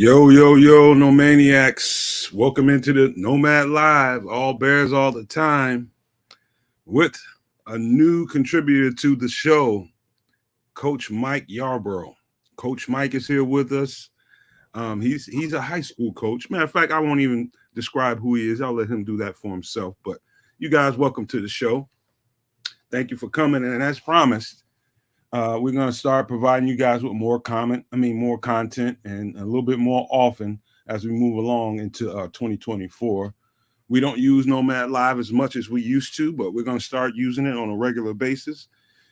Yo, yo, yo, no maniacs. Welcome into the Nomad Live, all bears all the time, with a new contributor to the show, Coach Mike Yarborough. Coach Mike is here with us. He's a high school coach. Matter of fact, I won't even describe who he is. I'll let him do that for himself. But you guys, welcome to the show. Thank you for coming. And as promised, we're going to start providing you guys with more content and a little bit more often as we move along into 2024. We don't use Nomad Live as much as we used to, but we're going to start using it on a regular basis.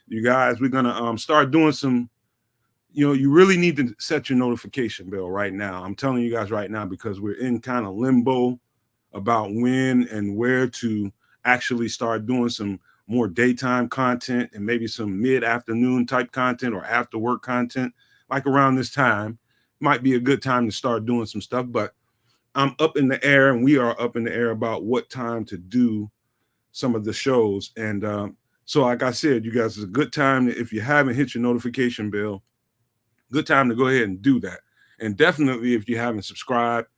You guys, we're going to start doing some, you really need to set your notification bell right now. I'm telling you guys right now, because we're in kind of limbo about when and where to actually start doing some more daytime content and maybe some mid-afternoon type content or after work content. Like around this time might be a good time to start doing some stuff, but I'm up in the air, and we are up in the air about what time to do some of the shows. And so like I said, you guys, it's a good time if you haven't hit your notification bell, good time to go ahead and do that. And definitely, if you haven't subscribed,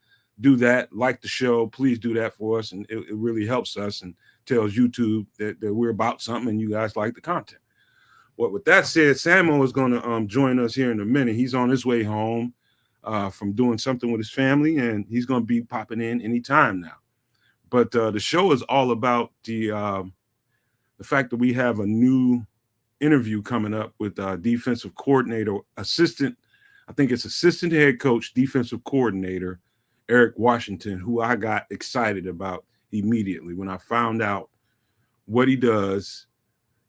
do that. Like the show, please do that for us, and it really helps us and tells YouTube that we're about something and you guys like the content. Well, with that said, Samo is going to join us here in a minute. He's on his way home from doing something with his family, and he's going to be popping in anytime now. But the show is all about the fact that we have a new interview coming up with defensive coordinator, assistant head coach, defensive coordinator, Eric Washington, who I got excited about immediately when I found out what he does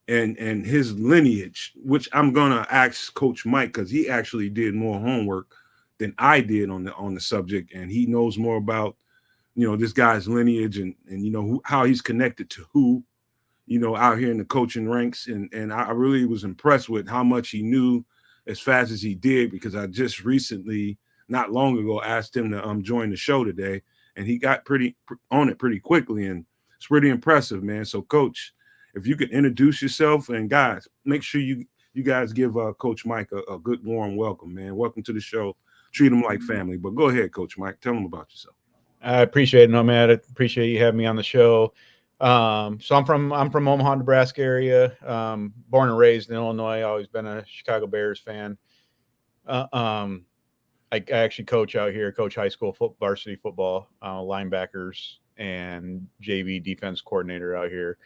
and his lineage, which I'm gonna ask Coach Mike, because he actually did more homework than I did on the subject, and he knows more about this guy's lineage and how he's connected to who out here in the coaching ranks, and I really was impressed with how much he knew as fast as he did, because I just recently, not long ago, asked him to join the show today, and he got pretty on it pretty quickly, and it's pretty impressive, man. So, Coach, if you could introduce yourself, and guys, make sure you guys give Coach Mike a good warm welcome, man. Welcome to the show. Treat him like family. But go ahead, Coach Mike. Tell him about yourself. I appreciate it, Nomad. I appreciate you having me on the show. So I'm from Omaha, Nebraska area. Born and raised in Illinois. Always been a Chicago Bears fan. I actually coach out here, coach high school varsity football, linebackers, and JV defense coordinator out here.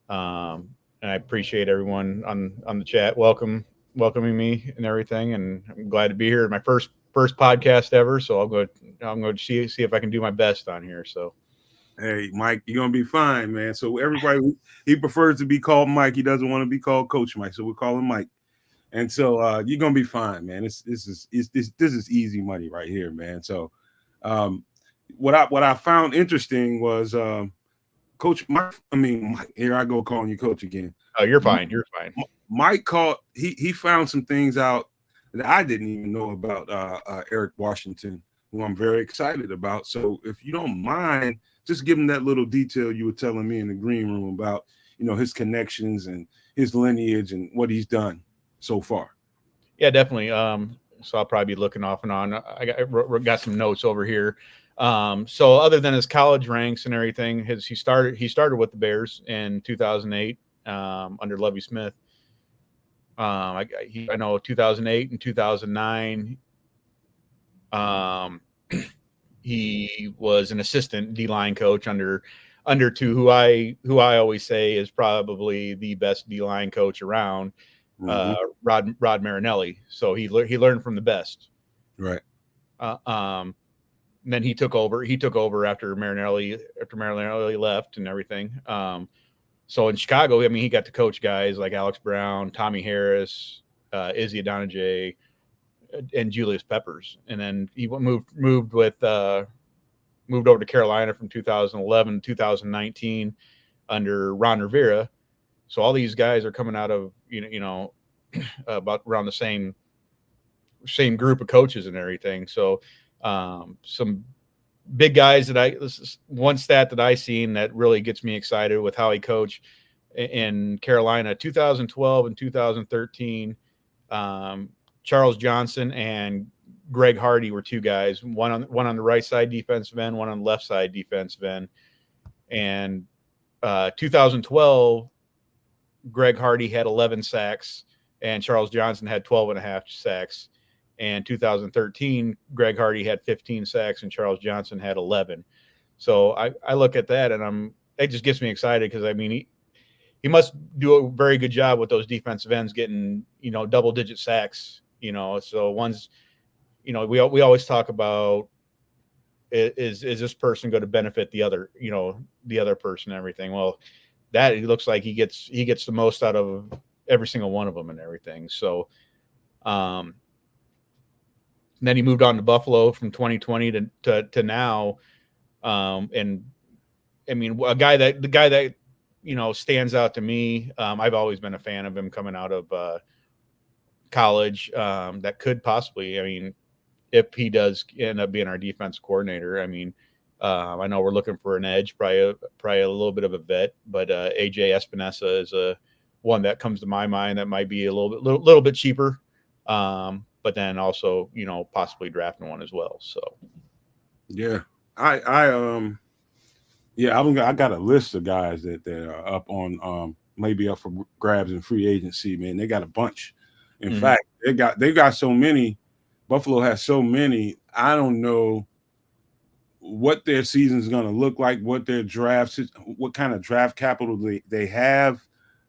And I appreciate everyone on the chat welcoming me and everything. And I'm glad to be here. My first podcast ever. So I'm going to see if I can do my best on here. So, hey, Mike, you're gonna be fine, man. So everybody, he prefers to be called Mike. He doesn't want to be called Coach Mike, so we'll call him Mike. And so you're gonna be fine, man. This is easy money right here, man. So what I found interesting was Coach Mike. Mike, here I go calling you Coach again. Oh, you're fine. You're fine. Mike he found some things out that I didn't even know about Eric Washington, who I'm very excited about. So if you don't mind, just give him that little detail you were telling me in the green room about his connections and his lineage and what he's done so far. Yeah, definitely. So I'll probably be looking off and on. I got some notes over here. So other than his college ranks and everything, he started with the Bears in 2008 under Lovie Smith. I know 2008 and 2009. He was an assistant D-line coach under who I always say is probably the best D-line coach around. Rod Marinelli. So he learned from the best. Right. Then he took over after Marinelli left and everything. So in Chicago, he got to coach guys like Alex Brown, Tommy Harris, Izzy Adonijay, and Julius Peppers. And then he moved over to Carolina from 2011 to 2019 under Ron Rivera. So all these guys are coming out of about around the same group of coaches and everything. So some big guys this is one stat that I seen that really gets me excited with how he coached in Carolina, 2012 and 2013. Charles Johnson and Greg Hardy were two guys, one on the right side defensive end, one on the left side defensive end. And 2012, Greg Hardy had 11 sacks and Charles Johnson had 12.5 sacks. And 2013, Greg Hardy had 15 sacks and Charles Johnson had 11. So I look at that and it just gets me excited because, I mean, he must do a very good job with those defensive ends getting, double-digit sacks, So one's, we always talk about is this person going to benefit the other, the other person and everything. Well, that it looks like he gets the most out of every single one of them and everything. So, then he moved on to Buffalo from 2020 to now. And I mean, the guy that, stands out to me. I've always been a fan of him coming out of college. That could possibly, I mean, if he does end up being our defense coordinator, I mean, I know we're looking for an edge, probably a little bit of a vet, but AJ Espinosa is one that comes to my mind that might be a little bit cheaper. But then also, possibly drafting one as well. So, yeah, I got a list of guys that are up on maybe up for grabs in free agency. Man, they got a bunch. In fact, they got so many. Buffalo has so many. I don't know what their season is going to look like, what their drafts, what kind of draft capital they have.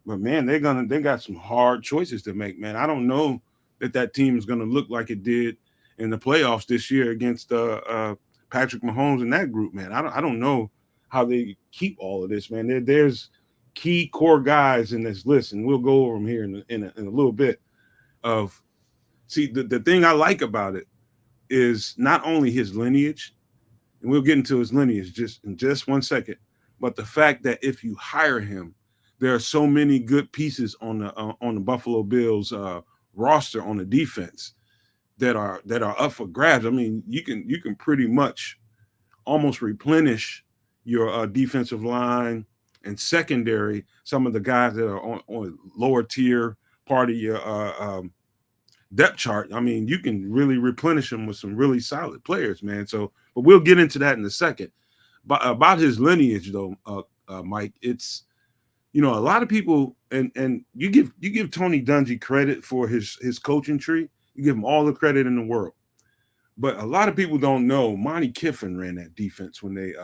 But man, they got some hard choices to make. Man, I don't know that team is going to look like it did in the playoffs this year against Patrick Mahomes and that group. Man, I don't know how they keep all of this. Man, there's key core guys in this list, and we'll go over them here in a little bit. The thing I like about it is not only his lineage, and we'll get into his lineage in just 1 second, but the fact that if you hire him, there are so many good pieces on the Buffalo Bills roster on the defense that are up for grabs. I mean, you can pretty much almost replenish your defensive line and secondary. Some of the guys that are on lower tier part of your depth chart. I mean, you can really replenish them with some really solid players, man. So, but we'll get into that in a second. But about his lineage, though, Mike, it's a lot of people, and you give Tony Dungy credit for his coaching tree. You give him all the credit in the world. But a lot of people don't know Monty Kiffin ran that defense when they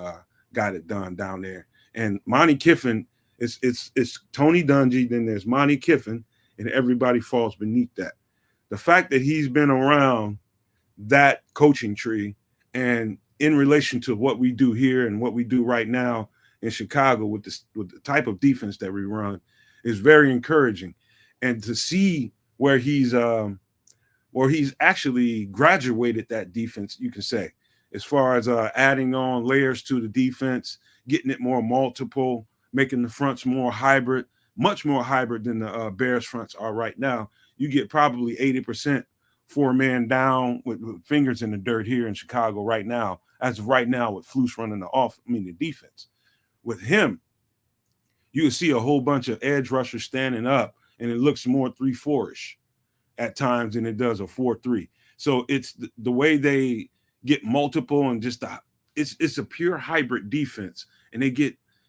got it done down there. And Monty Kiffin, it's Tony Dungy, then there's Monty Kiffin, and everybody falls beneath that. The fact that he's been around that coaching tree and in relation to what we do here and what we do right now in Chicago with the type of defense that we run is very encouraging. And to see where he's actually graduated that defense, you can say, as far as adding on layers to the defense, getting it more multiple, making the fronts more hybrid, much more hybrid than the Bears fronts are right now. You get probably 80% 4-man down with fingers in the dirt here in Chicago right now, as of right now with Flus running the defense. With him, you can see a whole bunch of edge rushers standing up, and it looks more 3-4-ish at times than it does a 4-3. So it's the way they get multiple and just it's a pure hybrid defense, and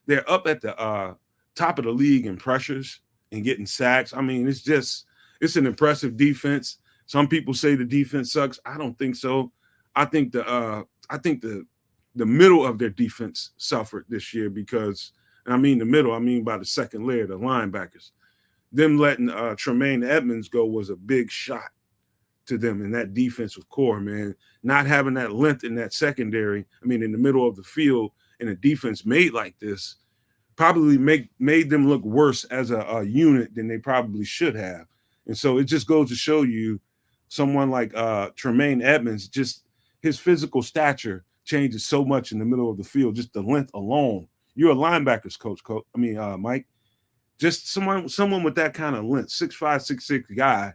they're up at the top of the league in pressures and getting sacks. I mean, it's an impressive defense. Some people say the defense sucks. I don't think so. I think the middle of their defense suffered this year because, and I mean the middle, I mean by the second layer, the linebackers. Them letting Tremaine Edmonds go was a big shot to them in that defensive core, man. Not having that length in that secondary, I mean, in the middle of the field, and a defense made like this, probably made them look worse as a unit than they probably should have. And so it just goes to show you someone like Tremaine Edmonds, just his physical stature changes so much in the middle of the field, just the length alone. You're a linebackers coach, Mike. Just someone with that kind of length, 6'5", 6'6" guy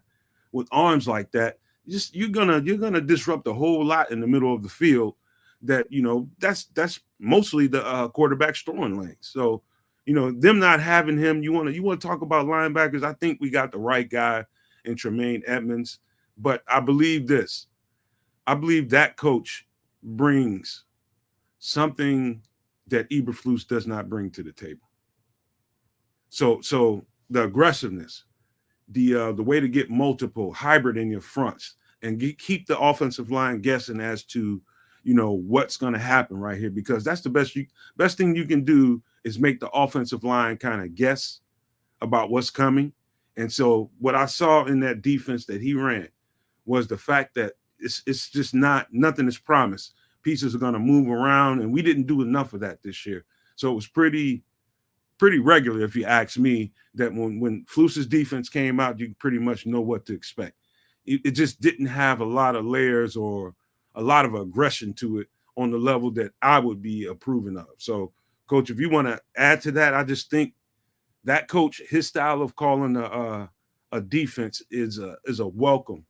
with arms like that, you're gonna disrupt a whole lot in the middle of the field. That that's mostly the quarterback's throwing lane. So them not having him, you want to talk about linebackers. I think we got the right guy in Tremaine Edmonds, but I believe this: I believe that coach brings something that Eberflus does not bring to the table. So the aggressiveness, the way to get multiple hybrid in your fronts and keep the offensive line guessing as to what's going to happen right here, because that's the best thing you can do is make the offensive line kind of guess about what's coming. And so what I saw in that defense that he ran was the fact that it's just nothing is promised. Pieces are going to move around, and we didn't do enough of that this year. So it was pretty regular, if you ask me, that when Flus's defense came out, you pretty much know what to expect. It just didn't have a lot of layers or a lot of aggression to it on the level that I would be approving of. So, Coach, if you want to add to that, I just think that coach, his style of calling a defense is a welcome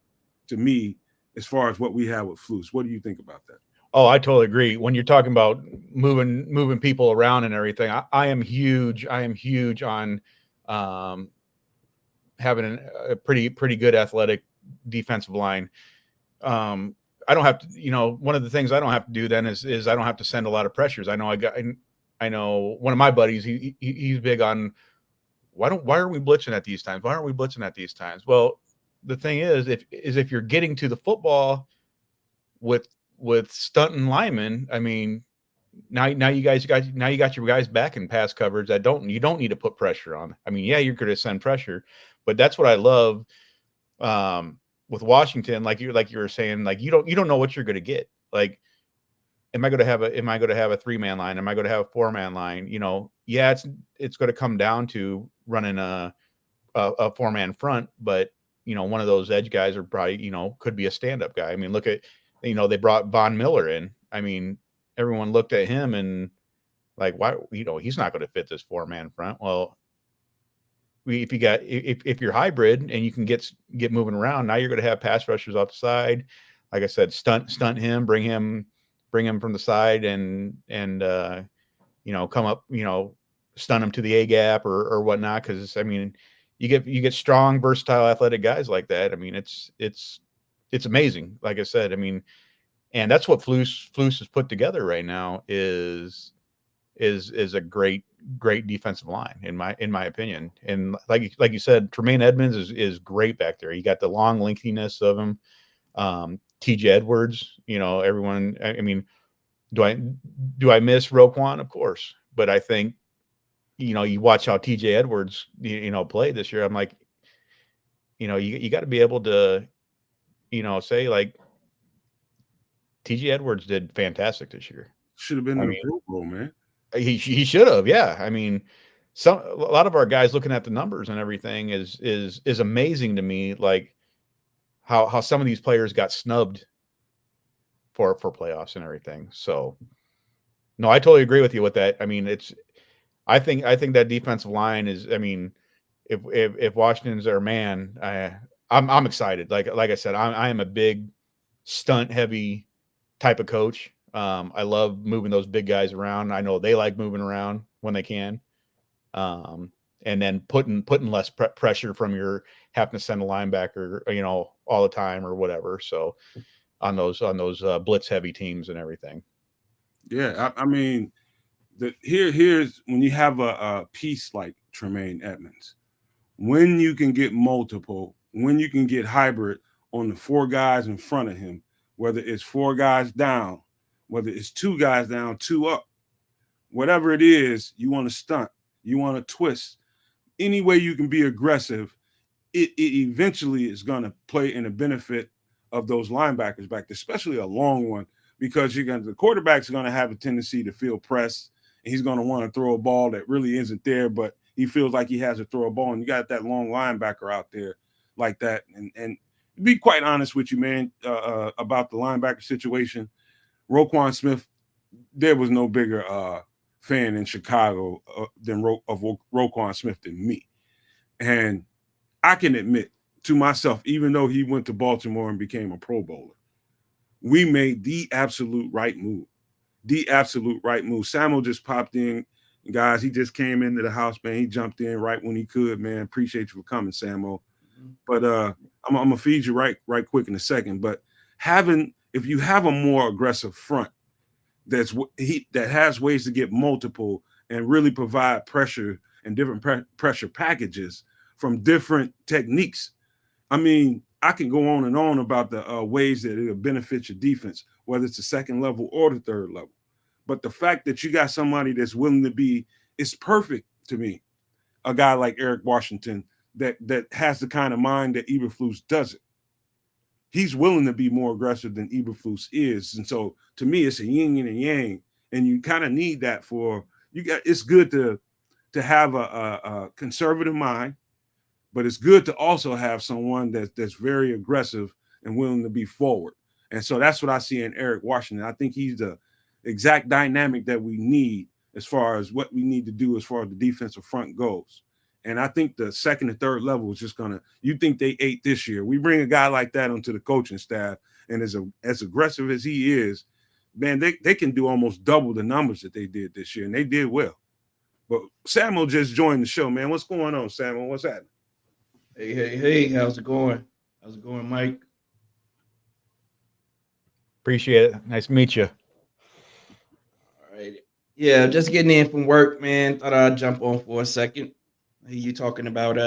to me as far as what we have with Flus. What do you think about that? Oh, I totally agree. When you're talking about moving people around and everything, I am huge. I am huge on having a pretty good athletic defensive line. I don't have to, one of the things I don't have to do then is I don't have to send a lot of pressures. I know one of my buddies, he's big on why are we blitzing at these times? Why aren't we blitzing at these times? Well, the thing is, if you're getting to the football with stunting linemen, I mean, now you got your guys back in pass coverage that you don't need to put pressure on. I mean, yeah, you're going to send pressure, but that's what I love with Washington. Like you were saying, like you don't know what you're going to get. Like, am I going to have a 3-man line? Am I going to have a 4-man line? Yeah, it's going to come down to running a 4-man front, but one of those edge guys are probably, could be a stand-up guy. I mean, look at, they brought Von Miller in. I mean, everyone looked at him and like, why, he's not going to fit this 4-man front. Well, if you're hybrid and you can get moving around, now you're going to have pass rushers off the side. Like I said, stunt him, bring him from the side and come up, stun him to the A gap or whatnot. Cause I mean, you get strong, versatile, athletic guys like that. I mean, it's amazing. Like I said, I mean, and that's what Flus has put together right now is a great defensive line in my opinion. And like you said, Tremaine Edmonds is great back there. You got the long lengthiness of him. TJ Edwards, everyone. I mean, do I miss Roquan? Of course, but I think you watch how TJ Edwards play this year. I'm like, you got to be able to say like TJ Edwards did fantastic this year. Should have been in the Pro Bowl, man. He should have, yeah. I mean, a lot of our guys looking at the numbers and everything is amazing to me. Like how some of these players got snubbed for playoffs and everything. So, no, I totally agree with you with that. I mean, I think that defensive line is. I mean, if Washington's their man, I'm excited. Like I said, I am a big stunt heavy type of coach. I love moving those big guys around. I know they like moving around when they can. And then putting less pressure from your having to send a linebacker, all the time or whatever. So on those blitz heavy teams and everything. Yeah. I mean, here's when you have a piece like Tremaine Edmonds, when you can get multiple, when you can get hybrid on the 4 guys in front of him, whether it's 4 guys down, whether it's 2 guys down, 2 up, whatever it is, you want to stunt, you want to twist, any way you can be aggressive, it eventually is going to play in the benefit of those linebackers back, especially a long one, because the quarterback's going to have a tendency to feel pressed, and he's going to want to throw a ball that really isn't there, but he feels like he has to throw a ball, and you got that long linebacker out there like that. And to be quite honest with you, man, about the linebacker situation, Roquan Smith, there was no bigger fan in Chicago than Roquan Smith than me. And I can admit to myself, even though he went to Baltimore and became a Pro Bowler, we made the absolute right move. The absolute right move. Samuel just popped in. Guys, he just came into the house, man. He jumped in right when he could, man. Appreciate you for coming, Samuel. But I'm going to feed you right quick in a second. But having if you have a more aggressive front that has ways to get multiple and really provide pressure and different pressure packages from different techniques. I mean, I can go on and on about the ways that it'll benefit your defense, whether it's the second level or the third level. But the fact that you got somebody that's willing to be, it's perfect to me. A guy like Eric Washington that has the kind of mind that Eberflus doesn't. He's willing to be more aggressive than Eberflus is, and so to me, it's a yin and a yang, and you kind of need that for you. It's good to have a conservative mind, but it's good to also have someone that's very aggressive and willing to be forward. And so that's what I see in Eric Washington. I think he's the exact dynamic that we need as far as what we need to do as far as the defensive front goes. And I think the second and third level is just gonna. You think they ate this year? We bring a guy like that onto the coaching staff, and as aggressive as he is, man, they can do almost double the numbers that they did this year, and they did well. But Samuel just joined the show, man. What's going on, Samuel? What's happening? Hey, how's it going? How's it going, Mike? Appreciate it. Nice to meet you. All right. Yeah, just getting in from work, man. Thought I'd jump on for a second. You talking about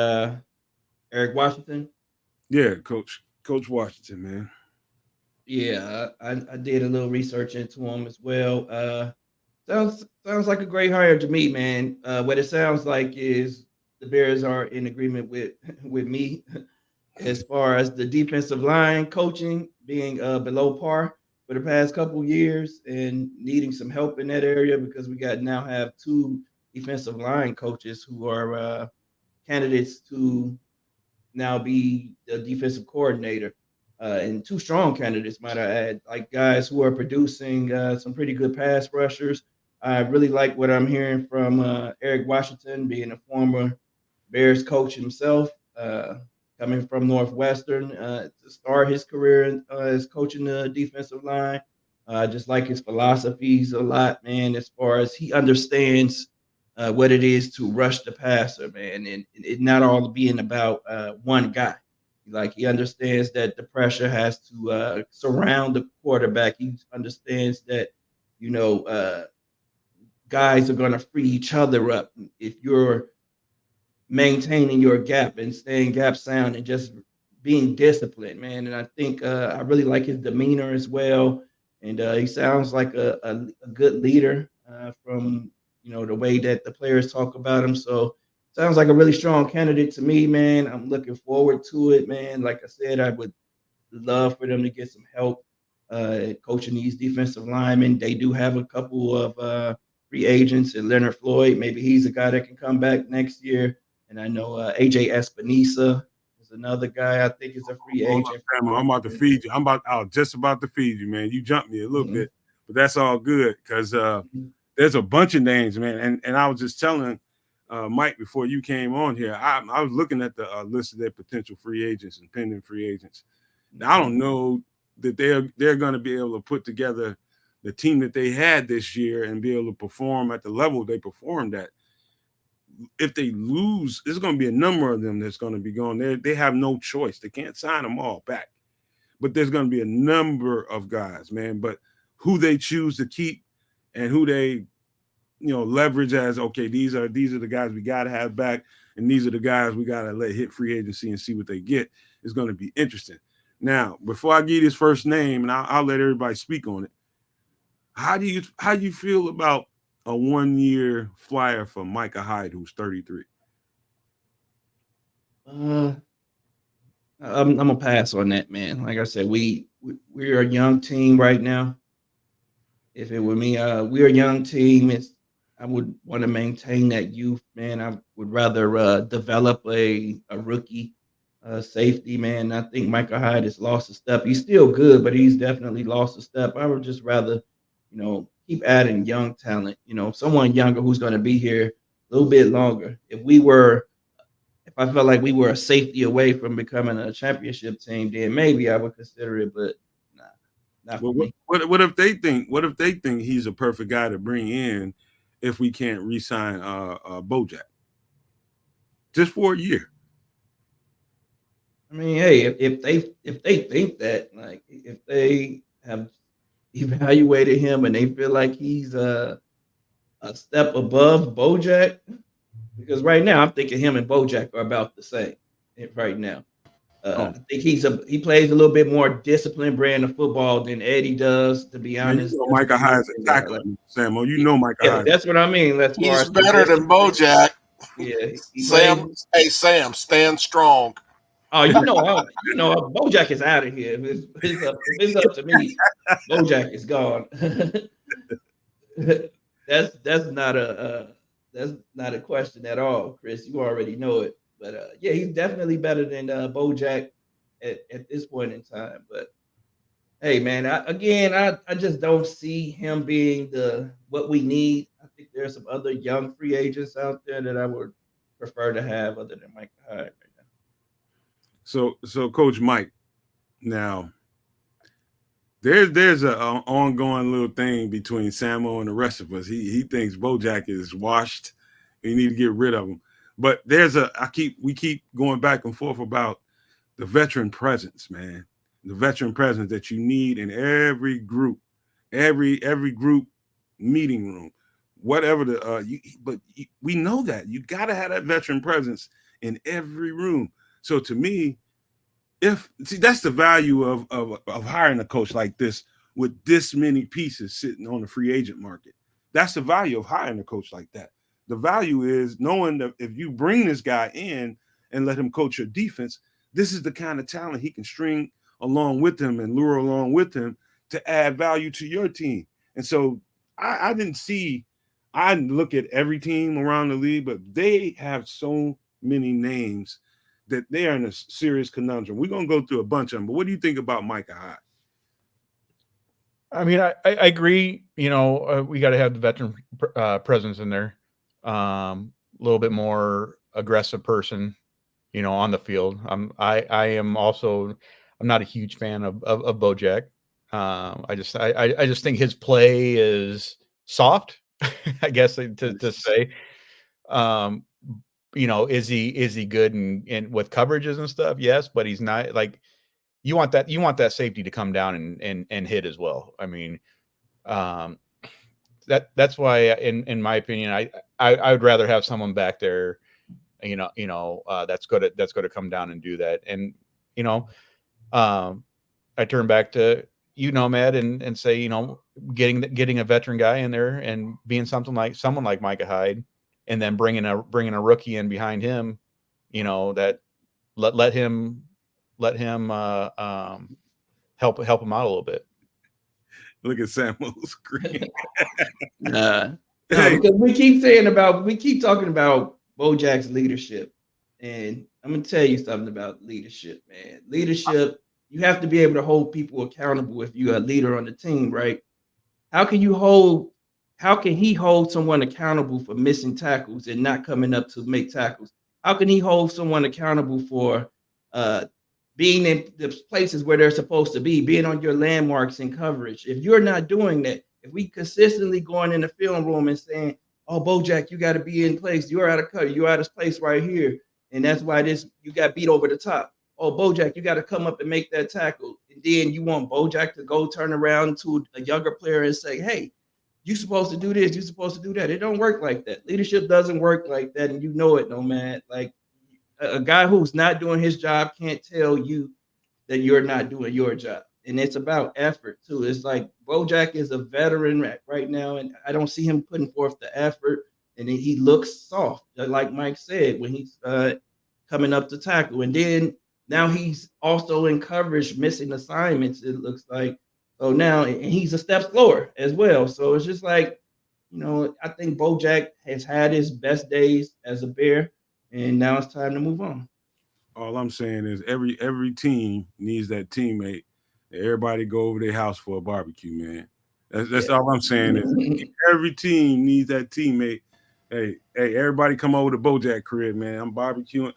Eric Washington? Yeah, Coach Washington, man. Yeah, I did a little research into him as well. Sounds like a great hire to me, man. What it sounds like is the Bears are in agreement with me as far as the defensive line coaching being below par for the past couple years and needing some help in that area because we now have two defensive line coaches who are candidates to now be the defensive coordinator. And two strong candidates, might I add, like guys who are producing some pretty good pass rushers. I really like what I'm hearing from Eric Washington, being a former Bears coach himself, coming from Northwestern to start his career as coaching the defensive line. Just like his philosophies a lot, man, as far as he understands what it is to rush the passer, man, and it not all being about one guy. Like he understands that the pressure has to surround the quarterback. He understands that, guys are going to free each other up if you're maintaining your gap and staying gap sound and just being disciplined, man. And I think I really like his demeanor as well. And he sounds like a good leader from, the way that the players talk about him. So sounds like a really strong candidate to me, man. I'm looking forward to it, man. Like I said, I would love for them to get some help coaching these defensive linemen. They do have a couple of free agents, and Leonard Floyd. Maybe he's a guy that can come back next year. And I know AJ Espinosa is another guy I think is a free agent. I'm about to feed you. I was just about to feed you, man. You jumped me a little bit, but that's all good because there's a bunch of names, man. And I was just telling Mike before you came on here, I was looking at the list of their potential free agents and pending free agents. Now, I don't know that they're going to be able to put together the team that they had this year and be able to perform at the level they performed at. If they lose, there's going to be a number of them that's going to be gone. They have no choice. They can't sign them all back. But there's going to be a number of guys, man. But who they choose to keep and who they leverage as, okay, these are the guys we got to have back, and these are the guys we got to let hit free agency and see what they get, is going to be interesting. Now, before I give you his first name, and I'll let everybody speak on it, how do you feel about a 1-year flyer for Micah Hyde, who's 33? I'm gonna pass on that, man. Like I said, we're a young team right now. If it were me, we're a young team. I would want to maintain that youth, man. I would rather develop a rookie safety, man. I think Micah Hyde has lost a step. He's still good, but he's definitely lost a step. I would just rather, keep adding young talent. Someone younger who's going to be here a little bit longer. If I felt like we were a safety away from becoming a championship team, then maybe I would consider it. But nah, not for me. What if they think? What if they think he's a perfect guy to bring in? If we can't re-sign Bojack just for a year? I mean, hey, if they think that, like, if they have evaluated him and they feel like he's a step above Bojack? Because right now I'm thinking him and Bojack are about the same right now. I think he plays a little bit more disciplined brand of football than Eddie does, to be honest. You know Micah Hyde's a tackler, Samo. You know Micah Hyde. That's what I mean. He's better than Bojack. Yeah, Sam, stand strong. Oh, Bojack is out of here. If it's up to me, Bojack is gone. that's not a question at all, Chris. You already know it. But yeah, he's definitely better than Bojack at this point in time. But hey, man, I just don't see him being what we need. I think there's some other young free agents out there that I would prefer to have other than Mike Hyde right now. So Coach Mike, now there's an ongoing little thing between Samo and the rest of us. He thinks Bojack is washed. You need to get rid of him. But we keep going back and forth about the veteran presence, man. The veteran presence that you need in every group, every group meeting room, whatever we know that you got to have that veteran presence in every room. So to me, that's the value of hiring a coach like this with this many pieces sitting on the free agent market. That's the value of hiring a coach like that. The value is knowing that if you bring this guy in and let him coach your defense, this is the kind of talent he can string along with him and lure along with him to add value to your team. And so I look at every team around the league, but they have so many names that they are in a serious conundrum. We're going to go through a bunch of them, but what do you think about Micah Hyde? I mean, I agree. We got to have the veteran presence in there. A little bit more aggressive person, on the field. I'm not a huge fan of Bojack. I just think his play is soft, I guess to say. Is he good in with coverages and stuff? Yes, but he's not like you want that safety to come down and hit as well. I mean, that's why in my opinion, I would rather have someone back there, that's going to come down and do that. And, I turn back to Nomad and say, getting a veteran guy in there and being someone like Micah Hyde, and then bringing a rookie in behind him, that let him help him out a little bit. Look at Samuel's screen. Because we keep talking about Bojack's leadership, and I'm gonna tell you something about leadership, man. Leadership, you have to be able to hold people accountable if you're a leader on the team, right? How can he hold someone accountable for missing tackles and not coming up to make tackles? How can he hold someone accountable for being in the places where they're supposed to be, being on your landmarks and coverage? If you're not doing that, if we consistently going in the film room and saying, "Oh, Bojack, you got to be in place. You're out of cut. You're out of place right here, and that's why you got beat over the top." "Oh, Bojack, you got to come up and make that tackle." And then you want Bojack to go turn around to a younger player and say, "Hey, you're supposed to do this. You're supposed to do that." It don't work like that. Leadership doesn't work like that, and you know it, Nomad. Like, a guy who's not doing his job can't tell you that you're not doing your job. And it's about effort too. It's like Bojack is a veteran right now, and I don't see him putting forth the effort. And he looks soft, like Mike said, when he's coming up to tackle. And then now he's also in coverage, missing assignments, it looks like. So now, and he's a step slower as well. So it's just like, I think Bojack has had his best days as a Bear, and now it's time to move on. All I'm saying is every team needs that teammate. Everybody go over their house for a barbecue, man. That's all I'm saying is every team needs that teammate. Hey, everybody come over to Bojack crib, man. I'm barbecuing.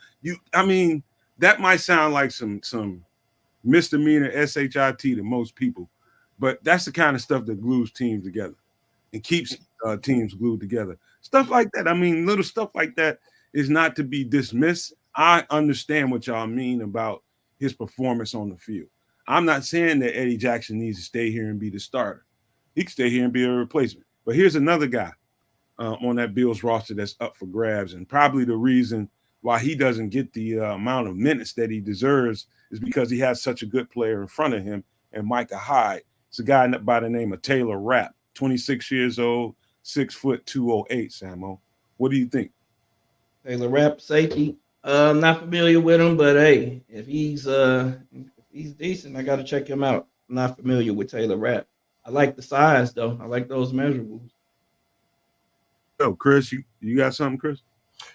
That might sound like some misdemeanor SHIT to most people, but that's the kind of stuff that glues teams together and keeps teams glued together. Stuff like that. Little stuff like that is not to be dismissed. I understand what y'all mean about his performance on the field. I'm not saying that Eddie Jackson needs to stay here and be the starter. He can stay here and be a replacement. But here's another guy on that Bills roster that's up for grabs, and probably the reason why he doesn't get the amount of minutes that he deserves is because he has such a good player in front of him, and Micah Hyde. It's a guy by the name of Taylor Rapp, 26 years old, 6 foot 208, Samo. What do you think? Taylor Rapp, safety. I'm not familiar with him, but hey, if he's decent, I got to check him out. I'm not familiar with Taylor Rapp. I like the size, though. I like those measurables. Oh, Chris, you got something, Chris?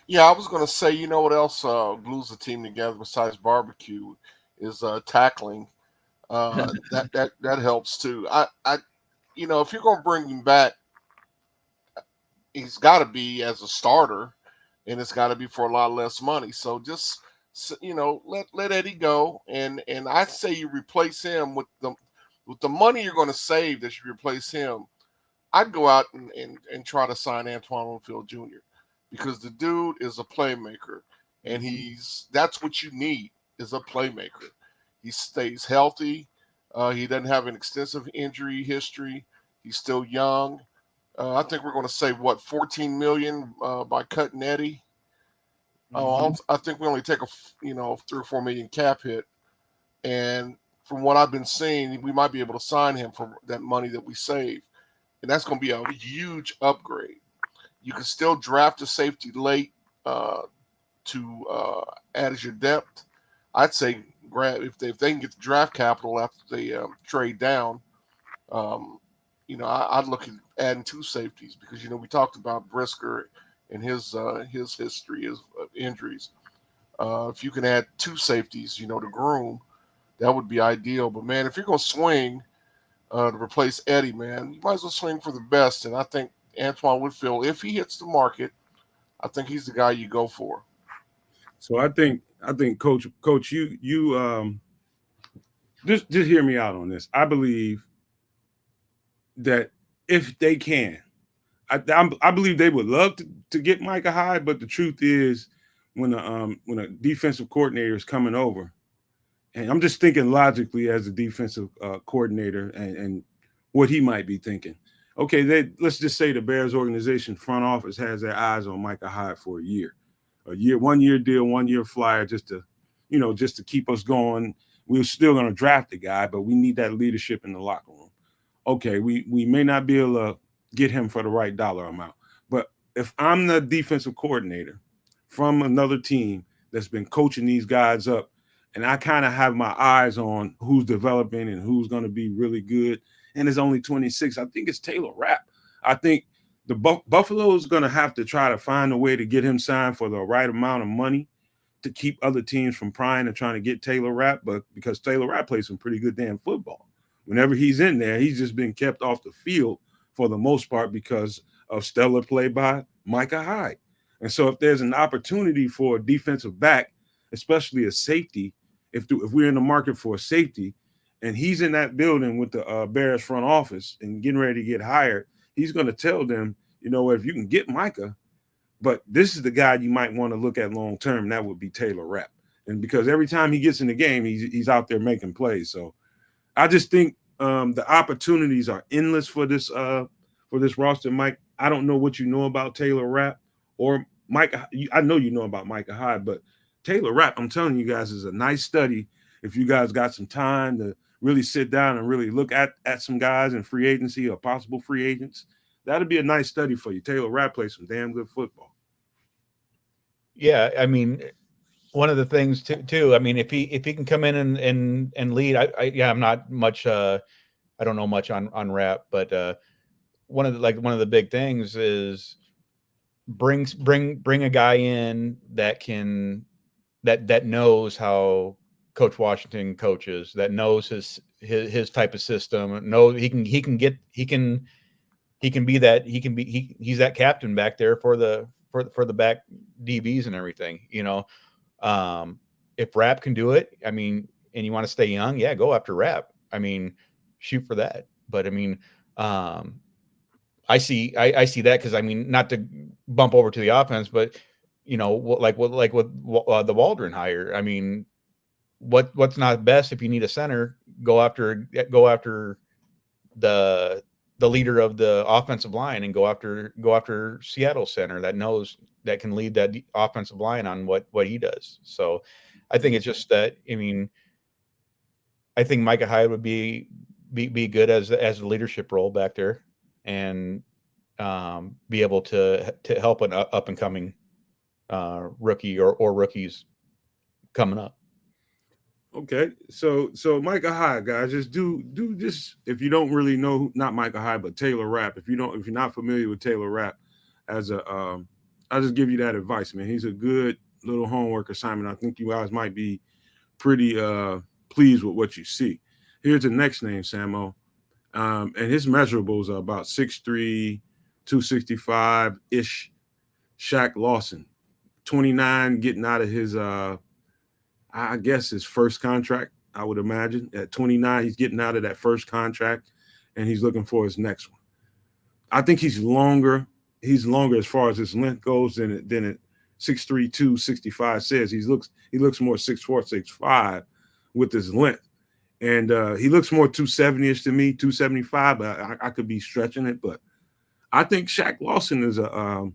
Yeah, I was going to say, you know what else glues the team together besides barbecue is tackling. That helps too. I if you're going to bring him back, he's got to be as a starter, and it's got to be for a lot less money. So just let Eddie go, and I say you replace him with the money you're going to save that you replace him. I'd go out and try to sign Antoine Winfield Jr. because the dude is a playmaker, and that's what you need is a playmaker. He stays healthy. He doesn't have an extensive injury history. He's still young. I think we're going to save $14 million by cutting Eddie. I think we only take a $3 or $4 million cap hit, and from what I've been seeing, we might be able to sign him for that money that we save, and that's going to be a huge upgrade. You can still draft a safety late to add as your depth. I'd say grab if they can get the draft capital after they trade down. I'd look at adding 2 safeties because we talked about Brisker and his history of injuries. If you can add 2 safeties, to groom, that would be ideal. But man, if you're going to swing to replace Eddie, man, you might as well swing for the best. And I think Antoine Winfield, if he hits the market, I think he's the guy you go for. So I think Coach, you just hear me out on this. I believe that if they can, I believe they would love to get Micah Hyde, but the truth is, when a defensive coordinator is coming over, and I'm just thinking logically as a defensive coordinator and what he might be thinking. Okay, let's just say the Bears organization front office has their eyes on Micah Hyde for a year, 1 year deal, 1 year flyer, just to keep us going. We're still going to draft the guy, but we need that leadership in the locker room. Okay, we may not be able to get him for the right dollar amount, but if I'm the defensive coordinator from another team that's been coaching these guys up, and I kind of have my eyes on who's developing and who's going to be really good, and it's only 26, I think it's Taylor Rapp. I think the Buffalo is going to have to try to find a way to get him signed for the right amount of money to keep other teams from prying and trying to get Taylor Rapp, but because Taylor Rapp plays some pretty good damn football. Whenever he's in there, he's just been kept off the field for the most part because of stellar play by Micah Hyde. And so if there's an opportunity for a defensive back, especially a safety, if we're in the market for a safety and he's in that building with the Bears front office and getting ready to get hired, he's going to tell them, if you can get Micah, but this is the guy you might want to look at long term, that would be Taylor Rapp. And because every time he gets in the game, he's out there making plays. So I just think the opportunities are endless for this roster, Mike. I don't know what you know about Taylor Rapp or Mike. I know you know about Micah Hyde, but Taylor Rapp, I'm telling you guys, is a nice study. If you guys got some time to really sit down and really look at some guys in free agency or possible free agents, that'd be a nice study for you. Taylor Rapp plays some damn good football. Yeah, I mean, one of the things too. I mean, if he can come in and lead, I'm not much. I don't know much on Rapp, but one of the big things is bring a guy in that knows how Coach Washington coaches, that knows his type of system. He's that captain back there for the back DBs and everything. If Rapp can do it, I mean, and you want to stay young, yeah, go after Rapp. I mean, shoot for that. But I mean, I see that because I mean, not to bump over to the offense, but like with the Waldron hire. I mean, what's not best if you need a center, go after the leader of the offensive line and go after Seattle center that can lead that offensive line on what he does. So I think it's just that, I mean, I think Micah Hyde would be good as a leadership role back there, and be able to help an up and coming rookie or rookies coming up. Okay, so Micah Hyde, guys, just do just, if you don't really know, not Micah Hyde, but Taylor Rapp. If you're not familiar with Taylor Rapp, as a I'll just give you that advice, man. He's a good little homework assignment. I think you guys might be pretty pleased with what you see. Here's the next name, Samo, and his measurables are about 6'3", 265 ish. Shaq Lawson, 29, getting out of his I guess his first contract, I would imagine. At 29, he's getting out of that first contract, and he's looking for his next one. I think he's longer. He's longer as far as his length goes than it 6'3", 265 says. He looks more 6'4", 6'5 with his length. And he looks more 270-ish to me, 275, but I could be stretching it. But I think Shaq Lawson is a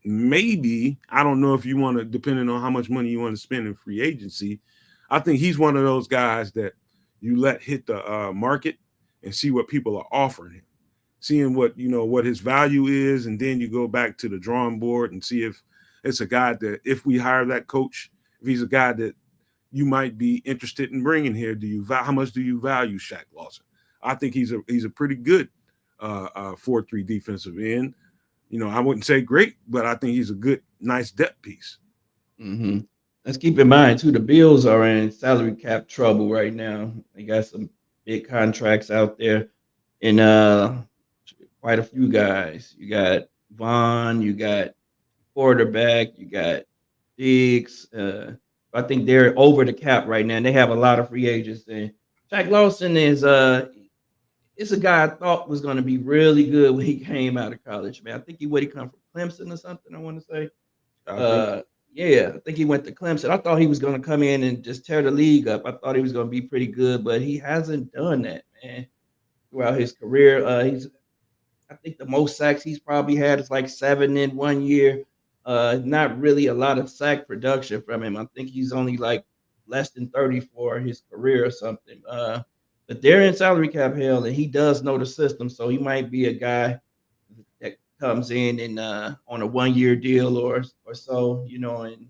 maybe, I don't know if you want to, depending on how much money you want to spend in free agency, I think he's one of those guys that you let hit the market and see what people are offering him, seeing what his value is, and then you go back to the drawing board and see if it's a guy that, if we hire that coach, if he's a guy that you might be interested in bringing here. How much do you value Shaq Lawson? I think he's a pretty good 4-3 defensive end. I wouldn't say great, but I think he's a good, nice depth piece. Mm-hmm. Let's keep in mind, too, the Bills are in salary cap trouble right now. They got some big contracts out there, and quite a few guys. You got Vaughn, you got quarterback, you got Diggs. I think they're over the cap right now, and they have a lot of free agents. And Shaq Lawson is a guy I thought was going to be really good when he came out of college, man. I think he come from Clemson or something, I want to say. I think he went to Clemson. I thought he was going to come in and just tear the league up. I thought he was going to be pretty good, but he hasn't done that, man, throughout his career. I think the most sacks he's probably had is like 7 in 1 year. Not really a lot of sack production from him. I think he's only like less than 30 for his career or something. But they're in salary cap hell, and he does know the system, so he might be a guy that comes in and on a 1 year deal or so, and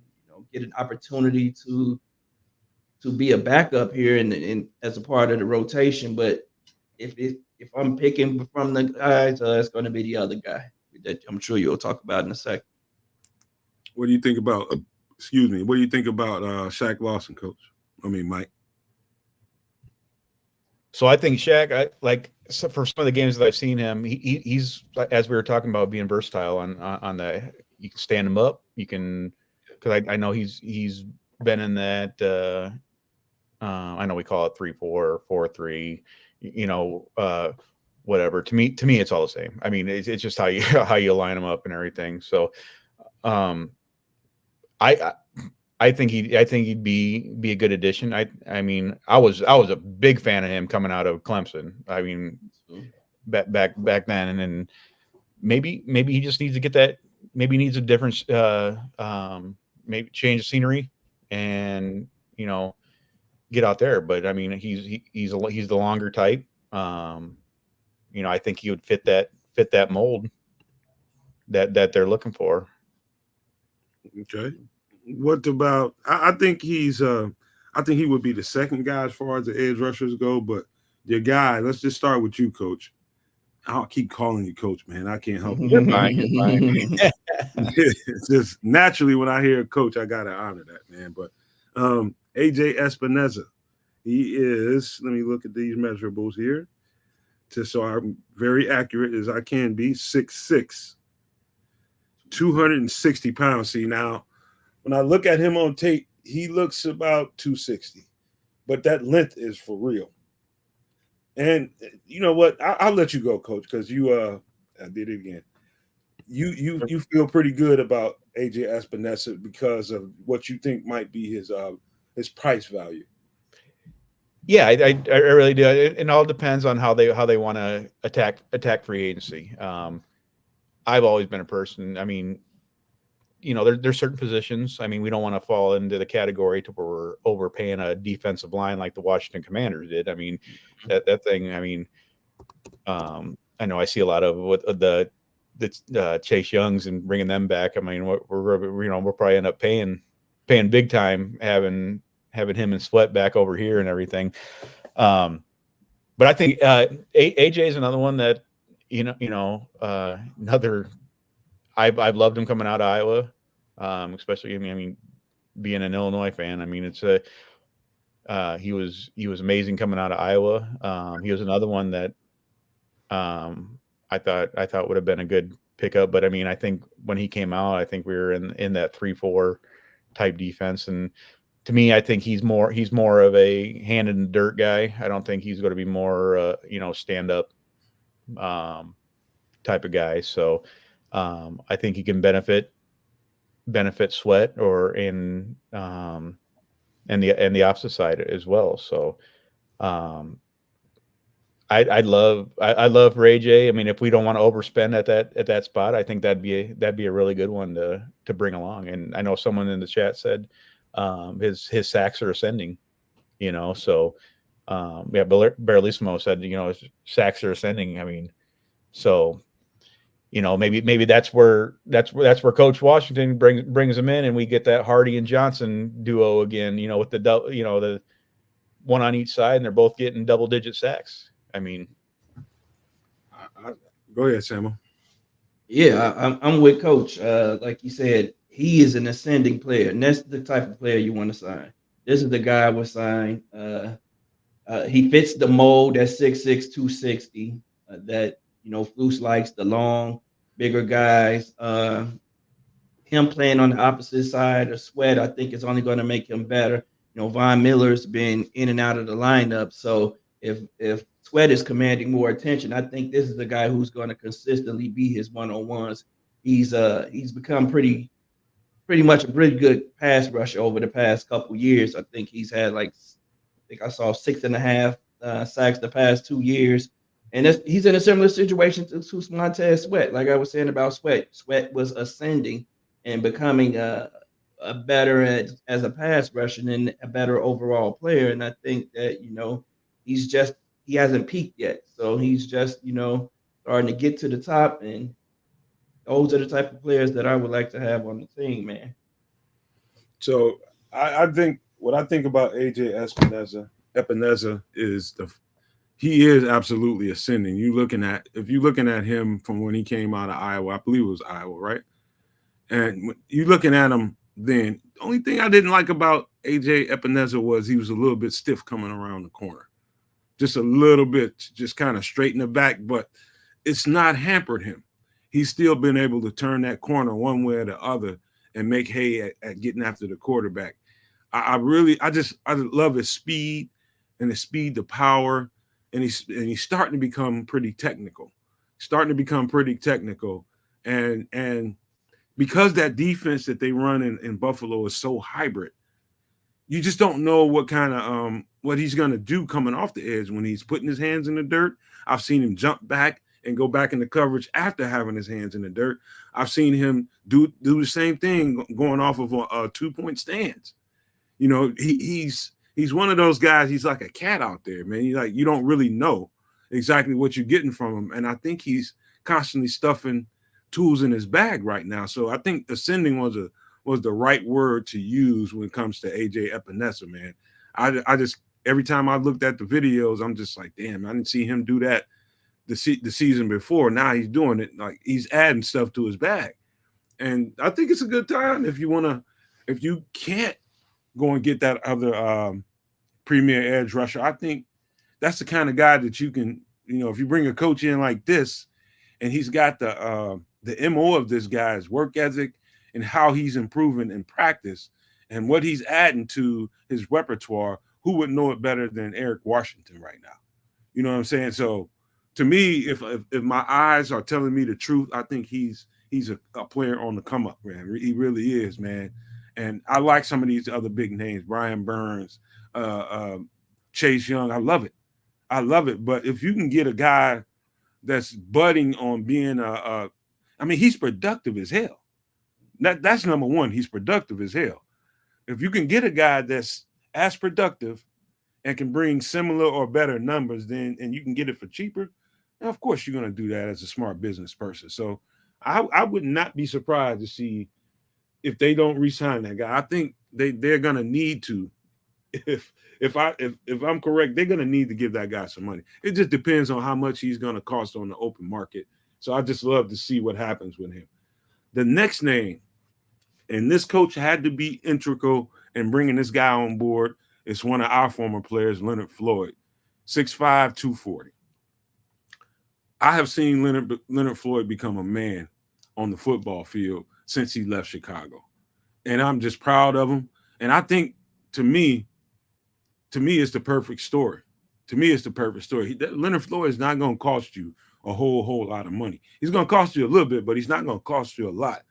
get an opportunity to be a backup here and as a part of the rotation. But if I'm picking from the guys, it's going to be the other guy that I'm sure you'll talk about in a second. What do you think about? Excuse me. What do you think about Shaq Lawson, Coach? I mean, Mike. So I think Shaq, for some of the games that I've seen him, he's, as we were talking about, being versatile on the, you can stand him up, you can, because I know he's been in that. I know we call it 3-4 or 4-3, whatever. To me, it's all the same. I mean, it's just how you line them up and everything. So, I think he'd be a good addition. I mean, I was a big fan of him coming out of Clemson. I mean, back then, and maybe he just needs to get that. Maybe he needs a different, maybe change the scenery, and get out there. But I mean, he's the longer type. I think he would fit that mold that they're looking for. Okay. What about? I think he would be the second guy as far as the edge rushers go. But your guy, let's just start with you, Coach. I'll keep calling you Coach, man. I can't help it. You're fine. It's just naturally when I hear a coach, I gotta honor that, man. But AJ Espinoza, he is. Let me look at these measurables here, so I'm very accurate as I can be. 6'6", 260 pounds. See, now when I look at him on tape, he looks about 260, but that length is for real. And you know what? I'll let you go, Coach, because I did it again. You feel pretty good about AJ Espinoza because of what you think might be his price value. Yeah, I really do. It all depends on how they want to attack free agency. I've always been a person. I mean, there's certain positions. I mean, we don't want to fall into the category to where we're overpaying a defensive line like the Washington Commanders did. I mean, that thing. I mean, I know I see a lot of what the Chase Youngs and bringing them back. I mean, we'll probably end up paying big time having him and Sweat back over here and everything. But I think AJ is another one that another. I've loved him coming out of Iowa, especially. I mean, being an Illinois fan. I mean, it's he was amazing coming out of Iowa. He was another one that I thought would have been a good pickup. But I mean, I think when he came out, I think we were in that 3-4 type defense, and to me, I think he's more of a hand in the dirt guy. I don't think he's going to be more stand up type of guy. So I think he can benefit Sweat or in the opposite side as well. So I love Ray J. I mean, if we don't want to overspend at that spot, I think that'd be a really good one to bring along. And I know someone in the chat said his sacks are ascending, so Barrelismo said, his sacks are ascending. I mean, so maybe that's where Coach Washington brings him in, and we get that Hardy and Johnson duo again, with the one on each side, and they're both getting double-digit sacks. I mean, go ahead, Samuel. Yeah, I'm with Coach. Like you said, he is an ascending player, and that's the type of player you want to sign. This is the guy I would sign. He fits the mold at 6'6", 260. That Flus likes the long, bigger guys. Him playing on the opposite side of Sweat, I think, is only going to make him better. Von Miller's been in and out of the lineup, so if Sweat is commanding more attention, I think this is the guy who's going to consistently be his one-on-ones. He's become pretty much a pretty good pass rusher over the past couple years. I think he's had I saw 6.5 sacks the past 2 years. And he's in a similar situation to Montez Sweat. Like I was saying about Sweat. Sweat was ascending and becoming a better as a pass rusher and a better overall player. And I think that, he hasn't peaked yet. So he's just, starting to get to the top. And those are the type of players that I would like to have on the team, man. So I think what I think about AJ Epineza is he is absolutely ascending. If you're looking at him from when he came out of Iowa, I believe it was Iowa, right? And when you're looking at him then, the only thing I didn't like about AJ Epineza was he was a little bit stiff coming around the corner. Just a little bit, just kind of straighten the back, but it's not hampered him. He's still been able to turn that corner one way or the other and make hay at getting after the quarterback. I love his speed and the power, and he's starting to become pretty technical. And because that defense that they run in Buffalo is so hybrid, you just don't know what kind of what he's going to do coming off the edge when he's putting his hands in the dirt. I've seen him jump back and go back into coverage after having his hands in the dirt. I've seen him do the same thing going off of a 2-point stance. He's one of those guys. He's like a cat out there, man. You don't really know exactly what you're getting from him, and I think he's constantly stuffing tools in his bag right now. So I think ascending was the right word to use when it comes to AJ Epineza, man. I just every time I looked at the videos, I'm just like, damn, I didn't see him do that the season before. Now he's doing it. Like, he's adding stuff to his bag, and I think it's a good time if you can't go and get that other premier edge rusher. I think that's the kind of guy that you can, if you bring a coach in like this, and he's got the MO of this guy's work ethic and how he's improving in practice and what he's adding to his repertoire, who would know it better than Eric Washington right now? You know what I'm saying? So to me, if my eyes are telling me the truth, I think he's a player on the come up, man. He really is, man. And I like some of these other big names, Brian Burns, Chase Young. I love it. But if you can get a guy that's budding on being he's productive as hell. That's number one. He's productive as hell. If you can get a guy that's as productive and can bring similar or better numbers, and you can get it for cheaper, of course you're going to do that as a smart business person. So I would not be surprised to see if they don't re-sign that guy. I think they're going to need to. If I'm correct, they're going to need to give that guy some money. It just depends on how much he's going to cost on the open market. So I just love to see what happens with him. The next name, and this coach had to be integral in bringing this guy on board. It's one of our former players, Leonard Floyd, 6'5", 240. I have seen Leonard Floyd become a man on the football field since he left Chicago. And I'm just proud of him. And I think, to me, it's the perfect story. Leonard Floyd is not going to cost you a whole lot of money. He's going to cost you a little bit, but he's not going to cost you a lot.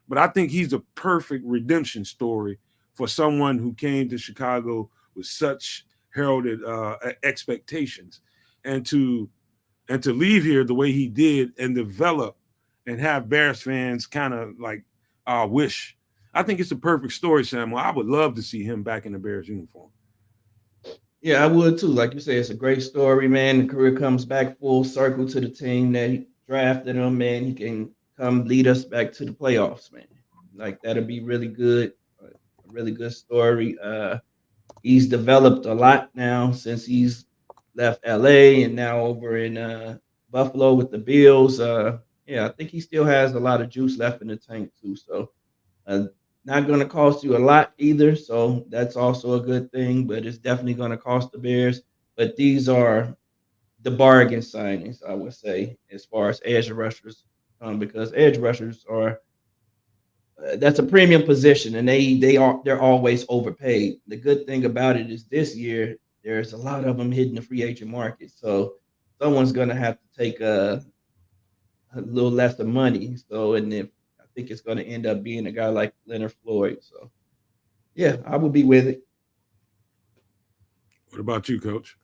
But I think he's a perfect redemption story for someone who came to Chicago with such heralded expectations, and to leave here the way he did and develop and have Bears fans kind of like wish. I think it's a perfect story, Samuel. I would love to see him back in the Bears uniform. Yeah, I would too. Like you say, it's a great story, man. The career comes back full circle to the team that he drafted him, man. He can come lead us back to the playoffs, man. Like, that'll be really good. A really good story. He's developed a lot now since he's left LA and now over in Buffalo with the Bills. I think he still has a lot of juice left in the tank too. So not going to cost you a lot either. So that's also a good thing, but it's definitely going to cost the Bears. But these are the bargain signings, I would say, as far as edge rushers, because edge rushers are that's a premium position, and they're always overpaid. The good thing about it is this year there's a lot of them hitting the free agent market, so someone's going to have to take a little less of money. So, and if I think it's going to end up being a guy like Leonard Floyd. So, yeah, I would be with it. What about you, Coach?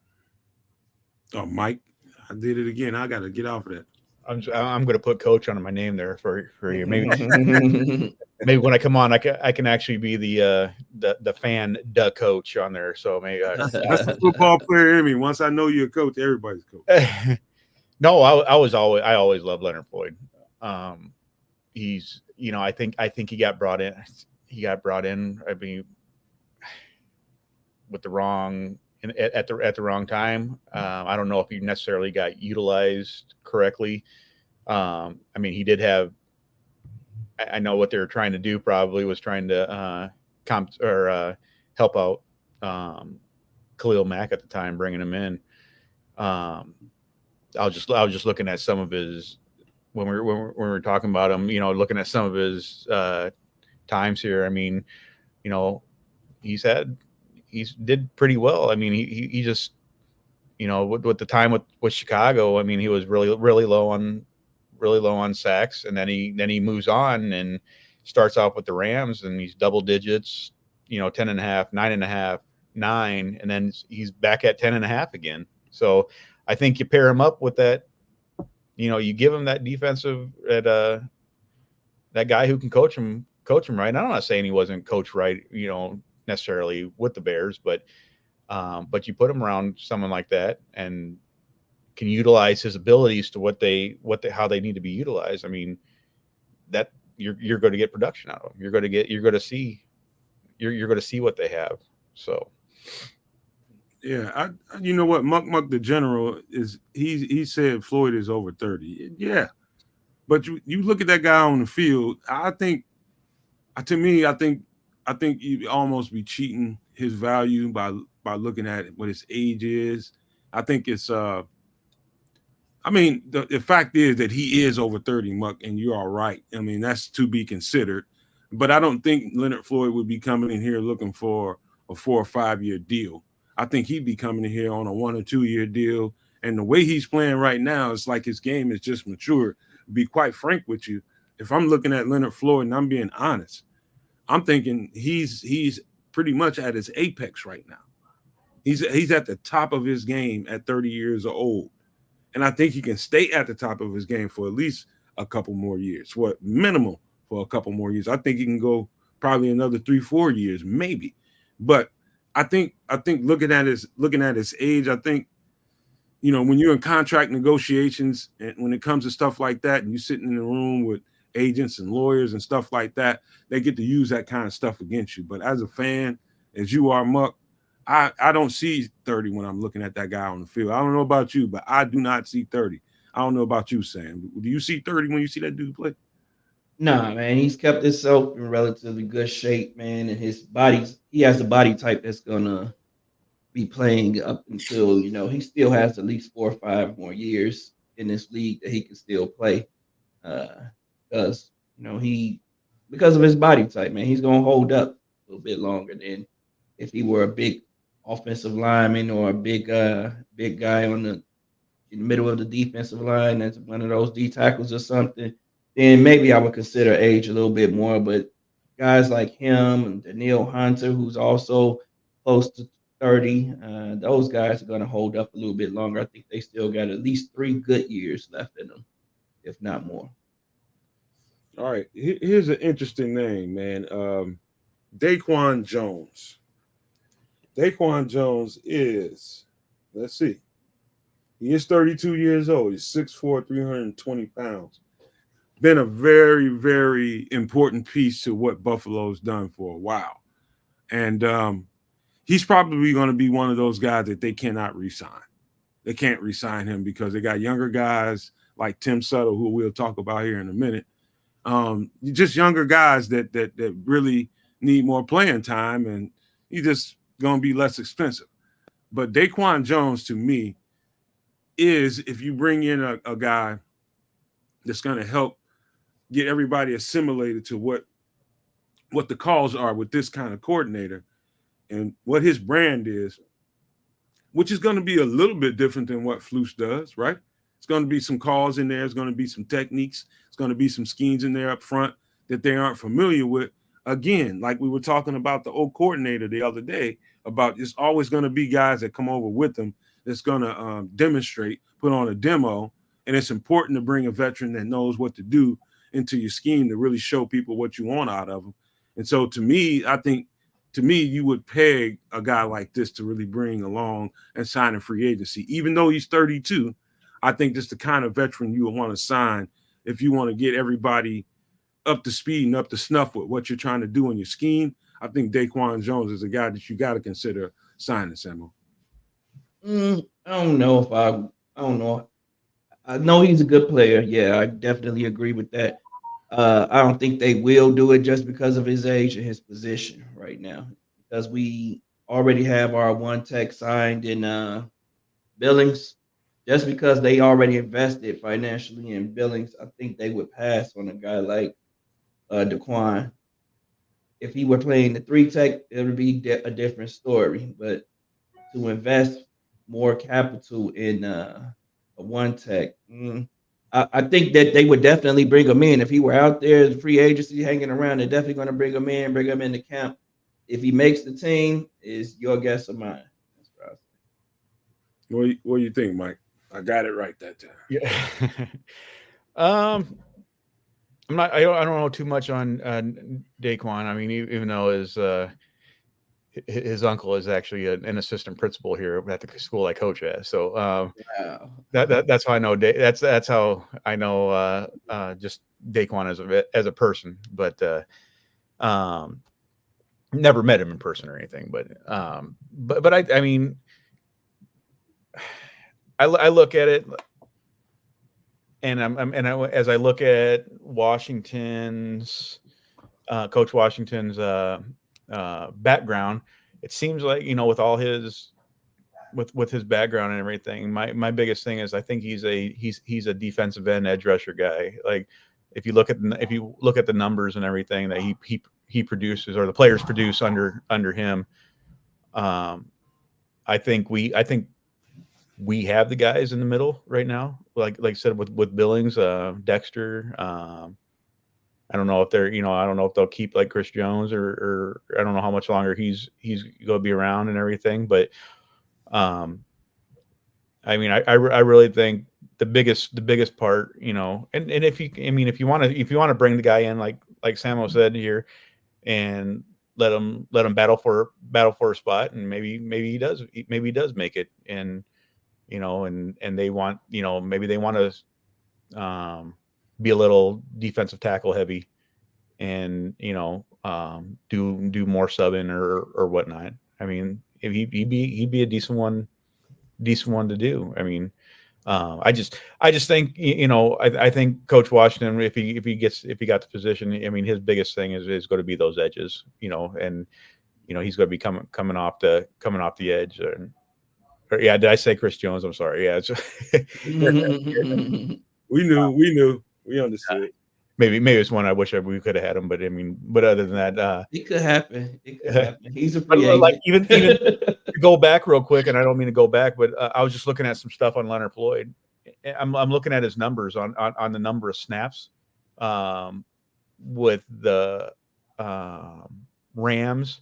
Oh, Mike, I did it again. I got to get off of that. I'm going to put Coach on my name there for you. Maybe when I come on, I can actually be the fan coach on there. So maybe that's the football player in me. Once I know you're a coach, everybody's coach. No, I always loved Leonard Floyd. He's, I think he got brought in. I mean, with the wrong at the wrong time. I don't know if he necessarily got utilized correctly. I mean, he did have. I know what they were trying to do. Probably was trying to help out Khalil Mack at the time, bringing him in. I was just looking at some of his when we were talking about him. Looking at some of his times here. I mean, he's did pretty well. I mean, he just, with the time with Chicago, I mean, he was really low on sacks, and then he moves on and starts off with the Rams, and he's double digits, 10.5, 9.5, 9, and then he's back at 10.5 again. So I think you pair him up with that, you give him that defensive that guy who can coach him right. I'm not saying he wasn't coached right, necessarily with the Bears, but you put him around someone like that and can utilize his abilities to how they need to be utilized. I mean, that you're going to get production out of them. You're going to see what they have. So yeah, you know what, Muck the general is he said Floyd is over 30. Yeah, but you look at that guy on the field. I think you almost be cheating his value by looking at what his age is. I think it's the fact is that he is over 30, Muck, and you are right. I mean, that's to be considered. But I don't think Leonard Floyd would be coming in here looking for a 4 or 5 year deal. I think he'd be coming in here on a 1 or 2 year deal. And the way he's playing right now, it's like his game is just matured. To be quite frank with you, if I'm looking at Leonard Floyd and I'm being honest, I'm thinking he's pretty much at his apex right now. He's at the top of his game at 30 years old. And I think he can stay at the top of his game for at least a couple more years, for minimal for a couple more years. I think he can go probably another 3-4 years, maybe. But I think looking at his age, I think, you know, when you're in contract negotiations and when it comes to stuff like that, and you're sitting in the room with agents and lawyers and stuff like that, they get to use that kind of stuff against you. But as a fan, as you are, Muck, I don't see 30 when I'm looking at that guy on the field. I don't know about you, but I do not see 30. I don't know about you, Sam. Do you see 30 when you see that dude play? Nah, man, he's kept himself in relatively good shape, man, and he has the body type that's gonna be playing up until, you know, he still has at least 4 or 5 more years in this league that he can still play. Because, you know, because of his body type, man, he's gonna hold up a little bit longer than if he were a big offensive lineman or a big guy in the middle of the defensive line that's one of those D tackles or something. Then maybe I would consider age a little bit more. But guys like him and Daniil Hunter, who's also close to 30, those guys are going to hold up a little bit longer. I think they still got at least 3 good years left in them, if not more. All right, here's an interesting name, man. Daquan Jones. Daquan Jones is, let's see, he is 32 years old. He's 6'4", 320 pounds. Been a very, very important piece to what Buffalo's done for a while. And he's probably going to be one of those guys that they cannot re-sign. They can't re-sign him because they got younger guys like Tim Settle, who we'll talk about here in a minute. Just younger guys that really need more playing time, and he's just going to be less expensive. But Daquan Jones, to me, is, if you bring in a guy that's going to help get everybody assimilated to what the calls are with this kind of coordinator and what his brand is, which is going to be a little bit different than what Flus does, right? It's going to be some calls in there. There's going to be some techniques. It's going to be some schemes in there up front that they aren't familiar with. Again, like we were talking about the old coordinator the other day, about it's always going to be guys that come over with them that's going to demonstrate, put on a demo. And it's important to bring a veteran that knows what to do into your scheme to really show people what you want out of them. And so to me, you would peg a guy like this to really bring along and sign a free agency. Even though he's 32, I think this is the kind of veteran you would want to sign if you want to get everybody up to speed and up to snuff with what you're trying to do in your scheme. I think Daquan Jones is a guy that you got to consider signing, Samuel. I don't know. I don't know. I know he's a good player. Yeah, I definitely agree with that. I don't think they will do it just because of his age and his position right now, because we already have our one tech signed in Billings. Just because they already invested financially in Billings, I think they would pass on a guy like Daquan. If he were playing the 3 tech, it would be a different story. But to invest more capital in a 1 tech, I think that they would definitely bring him in. If he were out there as a free agency hanging around, they're definitely going to bring him into camp. If he makes the team, is your guess or mine? That's what I say. What do you think, Mike? I got it right that time. Yeah. I don't know too much on Daquan. I mean, even though his uncle is actually an assistant principal here at the school I coach at. So wow. that's how I know. That's how I know just Daquan as a person, but never met him in person or anything. But I mean, I look at it, and as I look at Washington's Coach Washington's background, it seems like, you know, with all his with his background and everything, my biggest thing is I think he's a defensive end edge rusher guy. Like if you look at the numbers and everything that he produces, or the players produce under him, I think we have the guys in the middle right now. Like I said, with Billings, Dexter. I don't know if they'll keep like Chris Jones, or I don't know how much longer he's going to be around and everything. But I mean, I really think the biggest part, you know, and if you want to bring the guy in like Samo said here, and let him battle for a spot, and maybe he does make it, and you know, and they want, you know, maybe they want to be a little defensive tackle heavy, and you know, do more subbing or whatnot. I mean, if he'd be a decent one to do. I mean, I just think, you know, I think Coach Washington, if he got the position, I mean, his biggest thing is going to be those edges, you know, and you know, he's going to be coming off the edge. Or yeah, did I say Chris Jones? I'm sorry. Yeah, We knew, we understood. maybe it's one I wish we could have had him, but I mean, but other than that, it could happen. He's a free agent. Like even to go back real quick, and I don't mean to go back, but I was just looking at some stuff on Leonard Floyd. I'm looking at his numbers on the number of snaps with the Rams.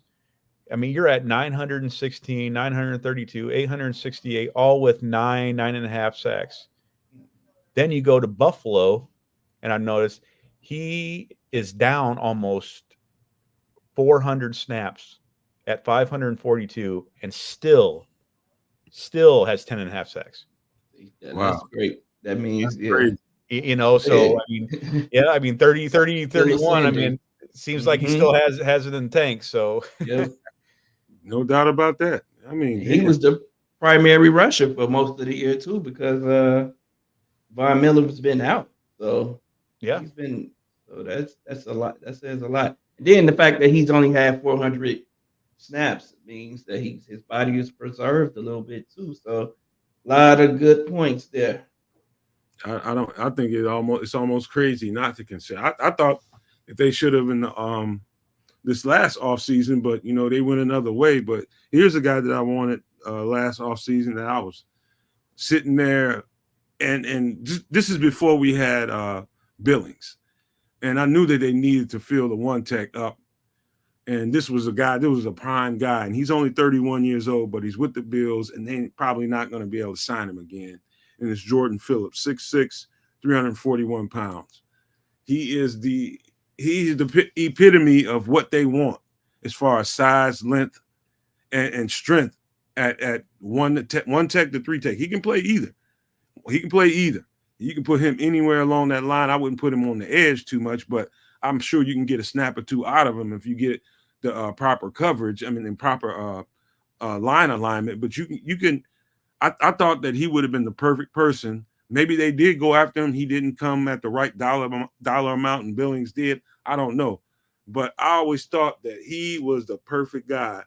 I mean, you're at 916, 932, 868, all with 9.5 sacks. Then you go to Buffalo, and I've noticed he is down almost 400 snaps at 542, and still has 10.5 sacks. Wow. That's great. That means, you know, so I mean, yeah, I mean 30, 31. I mean, it seems like he still has it in the tank. So no doubt about that. I mean, he was the primary rusher for most of the year too, because Von Miller's been out. So yeah, he's been, so that's a lot. That says a lot. And then the fact that he's only had 400 snaps means that his body is preserved a little bit too. So a lot of good points there. I think it's almost crazy not to consider. I thought that they should have in this last offseason, but you know, they went another way. But here's a guy that I wanted last offseason that I was sitting there, and this is before we had Billings, and I knew that they needed to fill the one tech up. And this was a prime guy, and he's only 31 years old, but he's with the Bills, and they're probably not going to be able to sign him again. And it's Jordan Phillips, 6'6", 341 pounds. He's the epitome of what they want as far as size, length, and strength at one tech to three tech. He can play either. You can put him anywhere along that line. I wouldn't put him on the edge too much, but I'm sure you can get a snap or two out of him if you get the proper coverage. I mean, in proper line alignment. But you can. I thought that he would have been the perfect person. Maybe they did go after him. He didn't come at the right dollar amount, and Billings did. I don't know. But I always thought that he was the perfect guy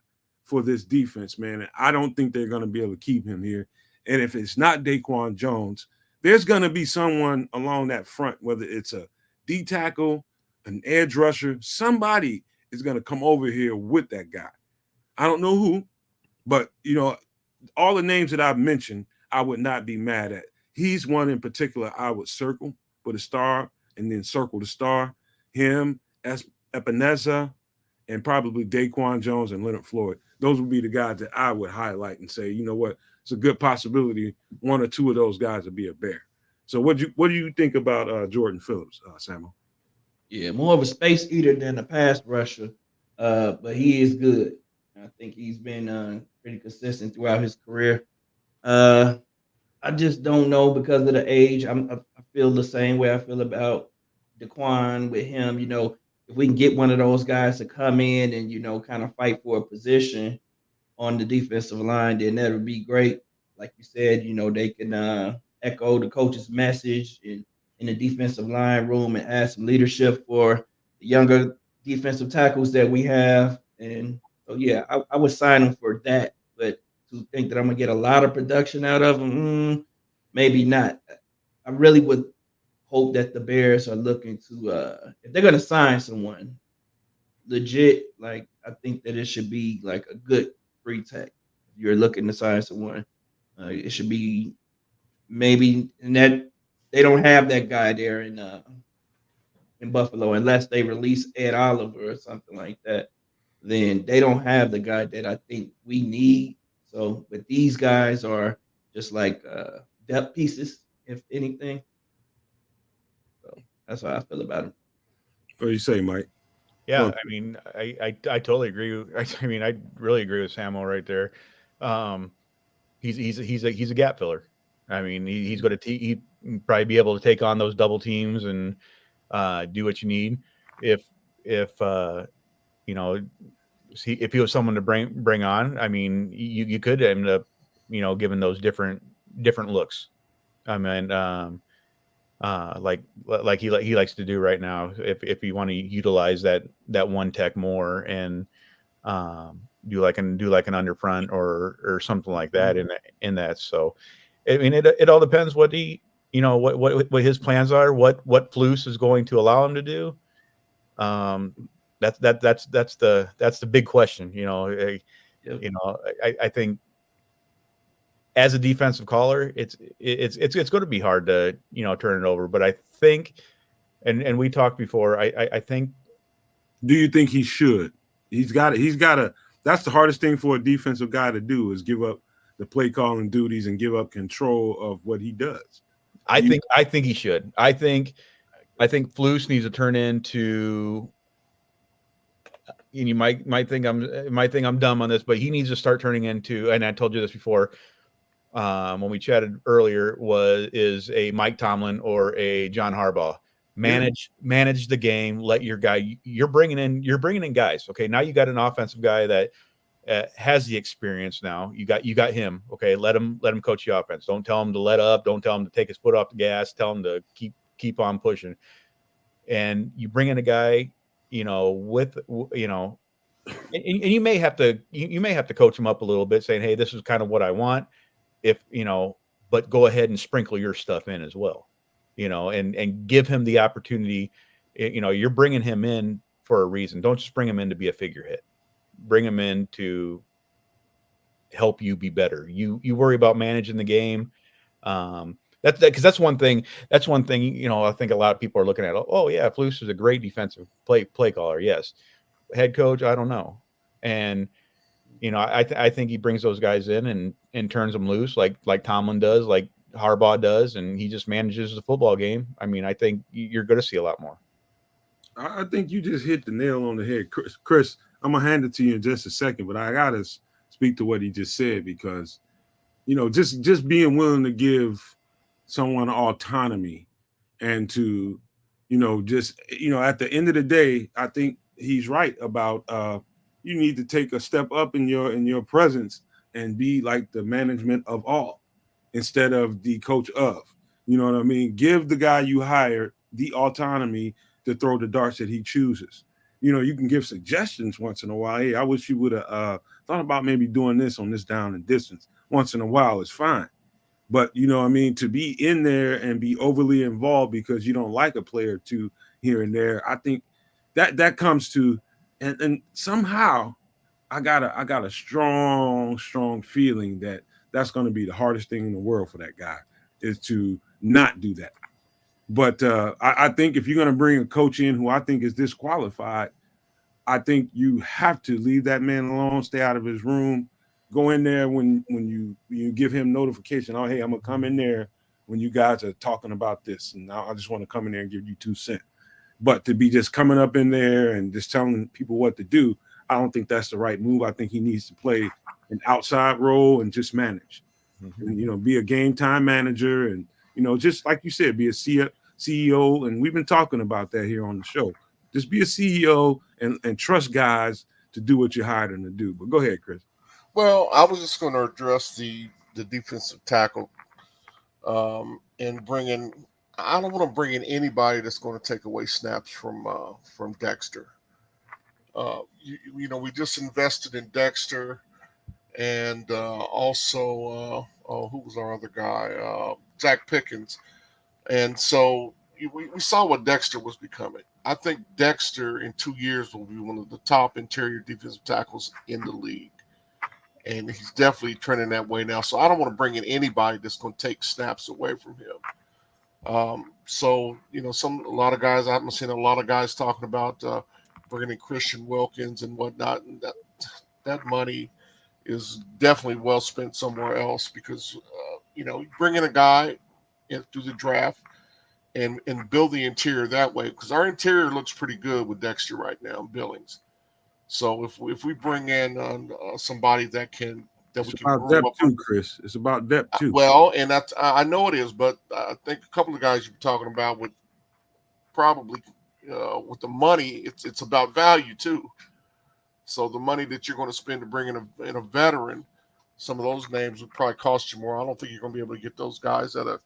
for this defense, man. And I don't think they're going to be able to keep him here. And if it's not Daquan Jones, there's going to be someone along that front, whether it's a D tackle, an edge rusher, somebody is going to come over here with that guy. I don't know who, but, you know, all the names that I've mentioned, I would not be mad at. He's one in particular I would circle with a star and then circle the star. Him, Epineza, and probably Daquan Jones and Leonard Floyd. Those would be the guys that I would highlight and say, you know what, it's a good possibility one or two of those guys would be a Bear. So what do you think about Jordan Phillips, Samuel? Yeah, more of a space eater than a pass rusher, but he is good. I think he's been pretty consistent throughout his career. I just don't know because of the age. I feel the same way I feel about Daquan with him. You know, if we can get one of those guys to come in and, you know, kind of fight for a position on the defensive line, then that would be great. Like you said, you know, they can echo the coach's message in the defensive line room and add some leadership for the younger defensive tackles that we have. And so, yeah, I would sign them for that. But to think that I'm going to get a lot of production out of them, maybe not. I really would hope that the Bears are looking to, if they're going to sign someone legit, like I think that it should be like a good free tech. If you're looking to sign someone, it should be maybe in that they don't have that guy there in Buffalo unless they release Ed Oliver or something like that. Then they don't have the guy that I think we need. So, but these guys are just like depth pieces, if anything. So that's how I feel about him. What do you say, Mike? Yeah, Well, I mean, I totally agree. I mean, I really agree with Samo right there. He's a gap filler. I mean, he's going to he probably be able to take on those double teams and do what you need. If you know, if he was someone to bring on, I mean, you could end up, giving those different looks. I mean, like he likes to do right now. If you want to utilize that one tech more and do like an underfront or something like that in that. So, I mean, it all depends what what his plans are, what Flus is going to allow him to do. That's the big question. Yep. I think as a defensive caller, it's going to be hard to turn it over. But I think, and we talked before, I think. Do you think he should? He's got to. That's the hardest thing for a defensive guy to do is give up the play calling duties and give up control of what he does. I think he should. I think Flus needs to turn into. And you might think I'm dumb on this, but he needs to start turning into. And I told you this before, when we chatted earlier, is a Mike Tomlin or a John Harbaugh. Manage the game. Let your guy. You're bringing in guys. Okay, now you got an offensive guy that has the experience. Now you got him. Okay, let him coach the offense. Don't tell him to let up. Don't tell him to take his foot off the gas. Tell him to keep on pushing. And you bring in a guy, with and you may have to coach him up a little bit, saying, hey, this is kind of what I want. If but go ahead and sprinkle your stuff in as well, and give him the opportunity. You're bringing him in for a reason. Don't just bring him in to be a figurehead. Bring him in to help you be better. You worry about managing the game. Because that's one thing. I think a lot of people are looking at. Oh yeah, Flus is a great defensive play caller. Yes, head coach, I don't know. And I think he brings those guys in and turns them loose, like Tomlin does, like Harbaugh does, and he just manages the football game. I mean, I think you're going to see a lot more. I think you just hit the nail on the head, Chris. I'm gonna hand it to you in just a second, but I gotta speak to what he just said because, just being willing to give someone autonomy and to, at the end of the day, I think he's right about you need to take a step up in your presence and be like the management of all instead of the coach of. You know what I mean? Give the guy you hired the autonomy to throw the darts that he chooses. You can give suggestions once in a while. Hey, I wish you would have thought about maybe doing this on this down and distance. Once in a while is fine. But, to be in there and be overly involved because you don't like a player or two here and there, I think that comes to, and somehow I got a strong feeling that that's going to be the hardest thing in the world for that guy is to not do that. But I think if you're going to bring a coach in who I think is disqualified, I think you have to leave that man alone, stay out of his room, go in there when you give him notification. Oh, hey, I'm going to come in there when you guys are talking about this. And I just want to come in there and give you 2 cents. But to be just coming up in there and just telling people what to do, I don't think that's the right move. I think he needs to play an outside role and just manage. Mm-hmm. And, be a game time manager and, just like you said, be a CEO. And we've been talking about that here on the show. Just be a CEO and trust guys to do what you hired them to do. But go ahead, Chris. Well, I was just going to address the defensive tackle and bring in. I don't want to bring in anybody that's going to take away snaps from Dexter. We just invested in Dexter, and also who was our other guy? Zach Pickens, and so we saw what Dexter was becoming. I think Dexter in 2 years will be one of the top interior defensive tackles in the league. And he's definitely trending that way now. So I don't want to bring in anybody that's going to take snaps away from him. So, a lot of guys, I haven't seen a lot of guys talking about bringing in Christian Wilkins and whatnot. And that money is definitely well spent somewhere else because you bring in a guy through the draft and build the interior that way, because our interior looks pretty good with Dexter right now, Billings. So if we bring in somebody that we can about groom depth up. too, Chris. It's about depth too. Well, and I know it is, but I think a couple of guys you're talking about would probably with the money, it's about value too. So the money that you're going to spend to bring in a veteran, some of those names would probably cost you more. I don't think you're going to be able to get those guys at a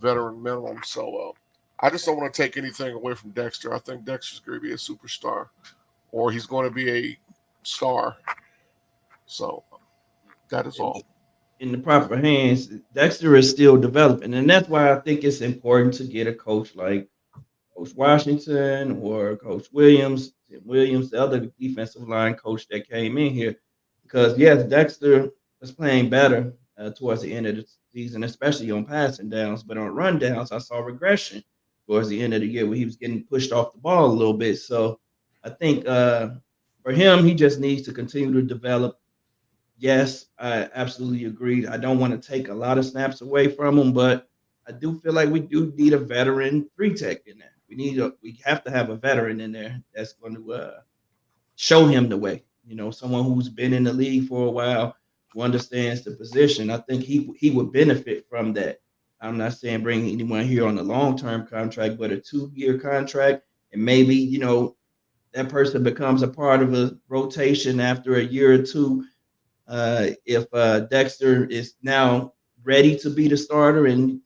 veteran minimum. So I just don't want to take anything away from Dexter. I think Dexter's going to be a superstar, or he's going to be a star. So that is all. In the proper hands, Dexter is still developing, and that's why I think it's important to get a coach like Coach Washington or Coach Williams, the other defensive line coach that came in here, because yes, Dexter was playing better towards the end of the season, especially on passing downs, but on run downs, I saw regression towards the end of the year where he was getting pushed off the ball a little bit. So I think for him, he just needs to continue to develop. Yes, I absolutely agree. I don't want to take a lot of snaps away from him, but I do feel like we do need a veteran 3-tech in there. We have to have a veteran in there that's going to show him the way. Someone who's been in the league for a while, who understands the position. I think he would benefit from that. I'm not saying bring anyone here on a long-term contract, but a 2-year contract, and maybe that person becomes a part of a rotation after a year or two. If Dexter is now ready to be the starter, and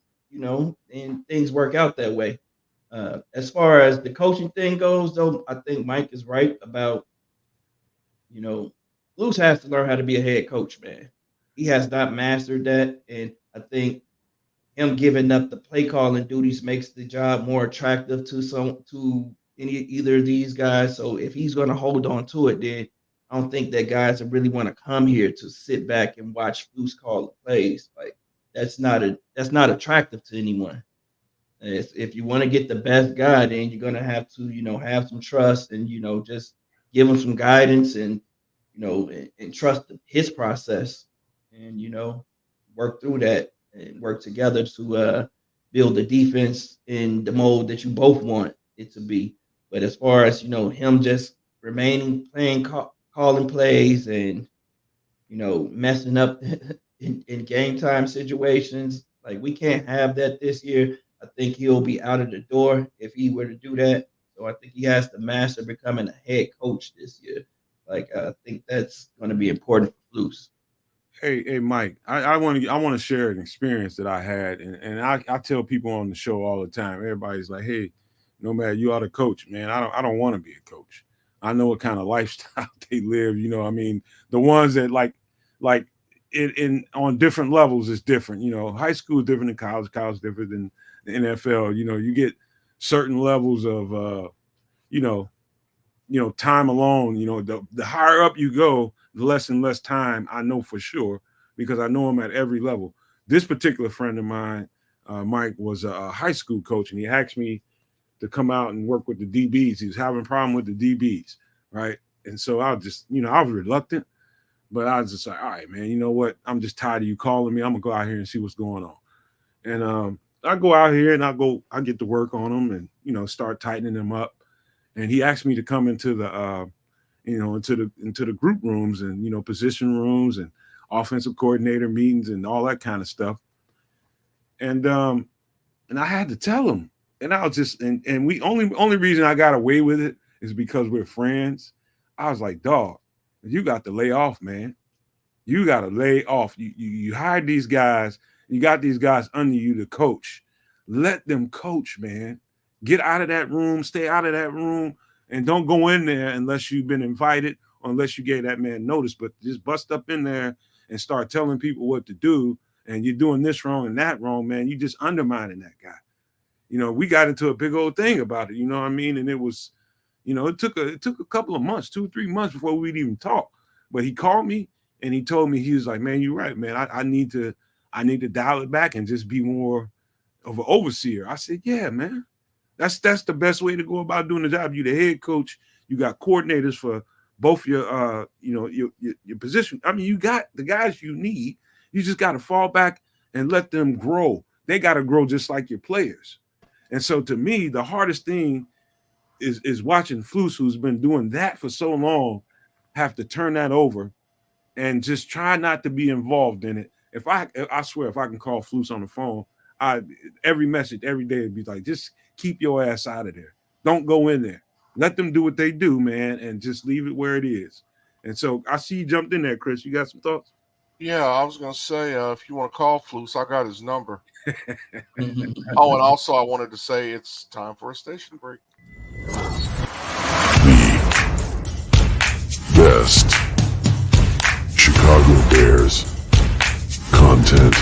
things work out that way. As far as the coaching thing goes, though, I think Mike is right about, Luce has to learn how to be a head coach, man. He has not mastered that, and I think him giving up the play calling duties makes the job more attractive to either of these guys. So if he's going to hold on to it, then I don't think that guys really want to come here to sit back and watch Luce call the plays. Like that's not attractive to anyone. If you want to get the best guy, then you're gonna have to, have some trust and just give him some guidance and and trust his process and work through that and work together to build the defense in the mold that you both want it to be. But as far as him just remaining playing calling plays and messing up in game time situations, like we can't have that this year. I think he'll be out of the door if he were to do that. So I think he has to master becoming a head coach this year. Like I think that's going to be important for Luce. Hey, Mike, I want to share an experience that I had, and I tell people on the show all the time. Everybody's like, "Hey, Nomad, you ought to coach, man." I don't want to be a coach. I know what kind of lifestyle they live. I mean, the ones that like in on different levels is different. High school is different than college. College is different than the NFL. You get certain levels of time alone. The higher up you go, the less and less time I know for sure, because I know him at every level. This particular friend of mine, Mike, was a high school coach, and he asked me to come out and work with the DBs. He was having a problem with the DBs, right? And so I was just, I was reluctant, but I was just like, all right, man, you know what? I'm just tired of you calling me. I'm gonna go out here and see what's going on. And I go out here and I get to work on them and start tightening them up. And he asked me to come into the into the group rooms and position rooms and offensive coordinator meetings and all that kind of stuff. And I had to tell him. And I was just and we only reason I got away with it is because we're friends. I was like, dog, you got to lay off, man. You got to lay off. You hired these guys. You got these guys under you to coach. Let them coach, man. Get out of that room. Stay out of that room. And don't go in there unless you've been invited or unless you gave that man notice. But just bust up in there and start telling people what to do. And you're doing this wrong and that wrong, man. You just undermining that guy. We got into a big old thing about it. You know what I mean? And it was, it took a couple of months, 2-3 months before we'd even talk. But he called me and he told me, he was like, man, you're right, man. I need to dial it back and just be more of an overseer. I said, yeah, man. That's the best way to go about doing the job. You the head coach. You got coordinators for both your your position. I mean, you got the guys you need. You just got to fall back and let them grow. They got to grow just like your players. And so to me, the hardest thing is watching Flus, who's been doing that for so long, have to turn that over and just try not to be involved in it. I swear, if I can call Flus on the phone, every message every day would be like, just keep your ass out of there. Don't go in there. Let them do what they do, man, and just leave it where it is. And so I see you jumped in there, Chris. You got some thoughts? Yeah, I was going to say, if you want to call Flus, I got his number. Oh, and also I wanted to say it's time for a station break. The best Chicago Bears content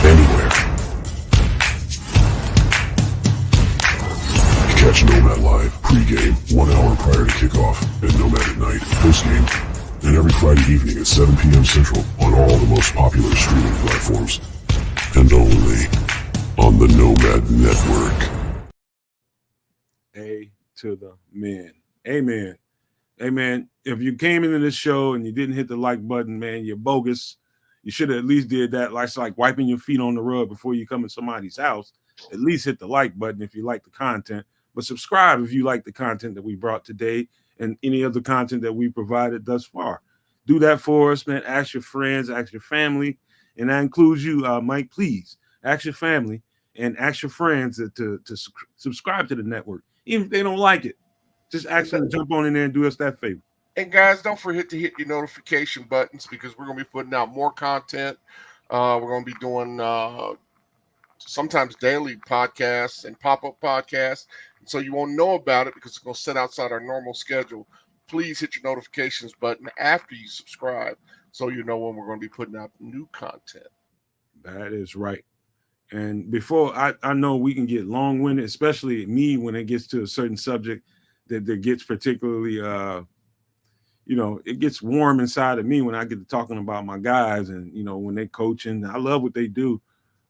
anywhere. Catch Nomad live pregame 1 hour prior to kickoff, and Nomad at night postgame, and every Friday evening at 7 p.m. Central on all the most popular streaming platforms, and only on the Nomad Network. A to the men. Amen. Amen. If you came into this show and you didn't hit the like button, man, you're bogus. You should have at least did that. It's like wiping your feet on the rug before you come in somebody's house. At least hit the like button if you like the content. But subscribe if you like the content that we brought today and any other content that we provided thus far. Do that for us, man. Ask your friends, ask your family, and that includes you, Mike. Please ask your family and ask your friends to subscribe to the network, even if they don't like it. Just ask them to jump on in there and do us that favor. And guys, don't forget to hit your notification buttons because we're going to be putting out more content. We're going to be doing sometimes daily podcasts and pop-up podcasts. And so you won't know about it because it's going to set outside our normal schedule. Please hit your notifications button after you subscribe so you know when we're going to be putting out new content. That is right. And before I know we can get long-winded, especially me when it gets to a certain subject that gets particularly, it gets warm inside of me when I get to talking about my guys and, when they coaching. I love what they do,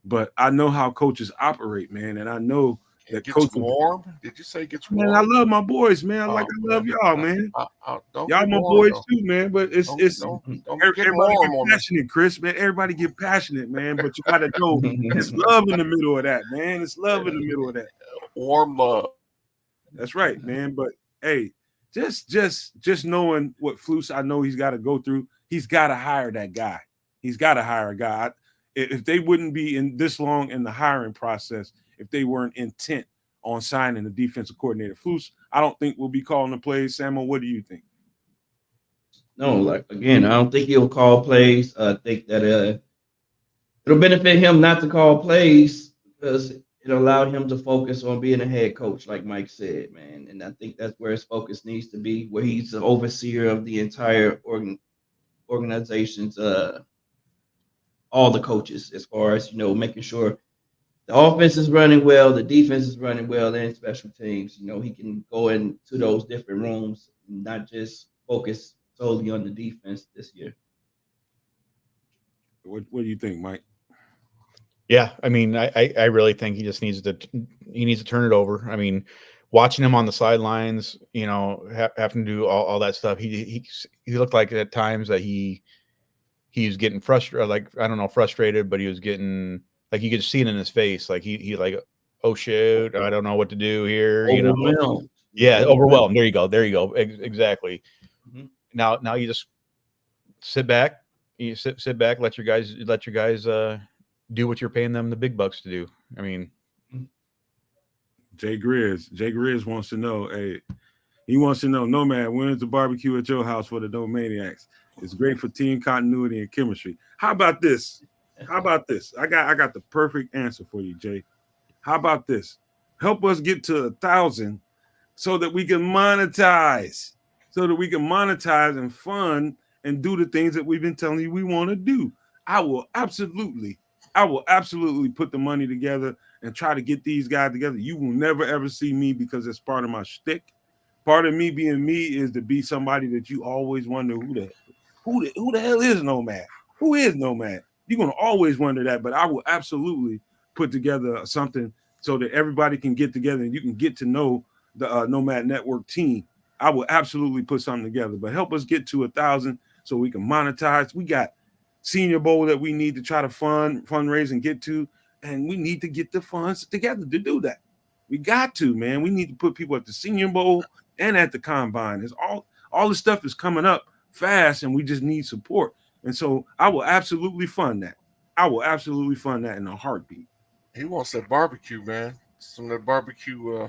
but I know how coaches operate, man. And I know that it gets coaching, warm. Did you say it gets warm? Man, I love my boys, man. I love y'all, man. Y'all my boys too, man. But it's don't everybody get passionate, Chris, man. Everybody get passionate, man. But you gotta know it's love in the middle of that, man. It's love in the middle of that. Warm love. That's right, man. But hey, just knowing what Flus I know he's got to go through, he's got to hire that guy. He's got to hire a guy. If they wouldn't be in this long in the hiring process, if they weren't intent on signing the defensive coordinator, Flus, I don't think we'll be calling the plays. Samuel, what do you think? No, I don't think he'll call plays. I think that it'll benefit him not to call plays because it'll allow him to focus on being a head coach, like Mike said, man. And I think that's where his focus needs to be, where he's the overseer of the entire organization's all the coaches, as far as making sure the offense is running well, the defense is running well, and special teams. He can go into those different rooms and not just focus solely on the defense this year. What do you think, Mike? Yeah, I mean, I really think he just needs to turn it over. I mean, watching him on the sidelines, having to do all that stuff, he looked like at times that he was getting frustrated, frustrated, but he was getting, like, you could see it in his face, like he like, oh shit, I don't know what to do here, Overwhelmed. Yeah, overwhelmed. There you go. Exactly. Mm-hmm. Now you just sit back. You sit back. Let your guys do what you're paying them the big bucks to do. I mean, Jay Grizz wants to know. Hey, he wants to know, Nomad, when's the barbecue at your house for the Nomaniacs? It's great for team continuity and chemistry. How about this? I got the perfect answer for you, Jay. How about this? Help us get to 1,000 so that we can monetize. And fund and do the things that we've been telling you we want to do. I will absolutely put the money together and try to get these guys together. You will never, ever see me because it's part of my shtick. Part of me being me is to be somebody that you always wonder who the hell is Nomad? Who is Nomad? You're going to always wonder that, but I will absolutely put together something so that everybody can get together and you can get to know the Nomad Network team. I will absolutely put something together. But help us get to 1,000 so we can monetize. We got Senior Bowl that we need to try to fundraise and get to, and we need to get the funds together to do that. We got to, man. We need to put people at the Senior Bowl and at the Combine. It's all the stuff is coming up fast, and we just need support. And so I will absolutely fund that. I will absolutely fund that in a heartbeat. He wants that barbecue, man. Some of that barbecue.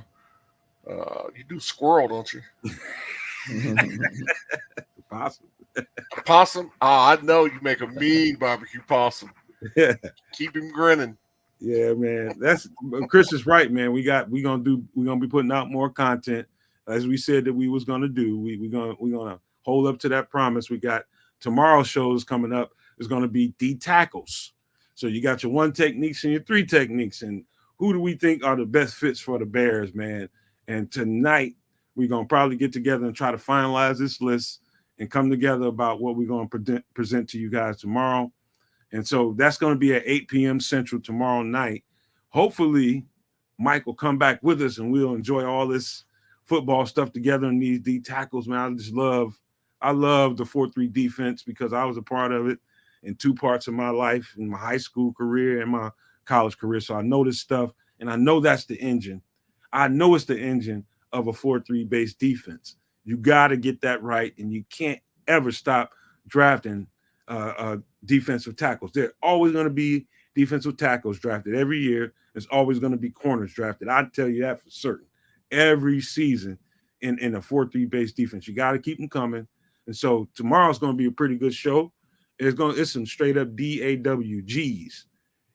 You do squirrel, don't you? Possum. Possum? Oh, I know you make a mean barbecue possum. Yeah. Keep him grinning. Yeah, man. That's Chris is right, man. We're gonna be putting out more content as we said that we was gonna do. We're gonna hold up to that promise. We got tomorrow's shows coming up. Is gonna be D tackles. So you got your 1 techniques and your 3 techniques, and who do we think are the best fits for the Bears, man? And tonight we're gonna probably get together and try to finalize this list and come together about what we're gonna present to you guys tomorrow. And so that's going to be at 8 p.m. Central tomorrow night. Hopefully, Mike will come back with us and we'll enjoy all this football stuff together in these D tackles, man. I love the 4-3 defense because I was a part of it in 2 parts of my life, in my high school career and my college career. So I know this stuff, and I know that's the engine. I know it's the engine of a 4-3 based defense. You got to get that right, and you can't ever stop drafting defensive tackles. There are always going to be defensive tackles drafted every year. There's always going to be corners drafted. I tell you that for certain. Every season in a 4-3 based defense, you got to keep them coming. And so tomorrow's going to be a pretty good show. It's some straight up DAWGs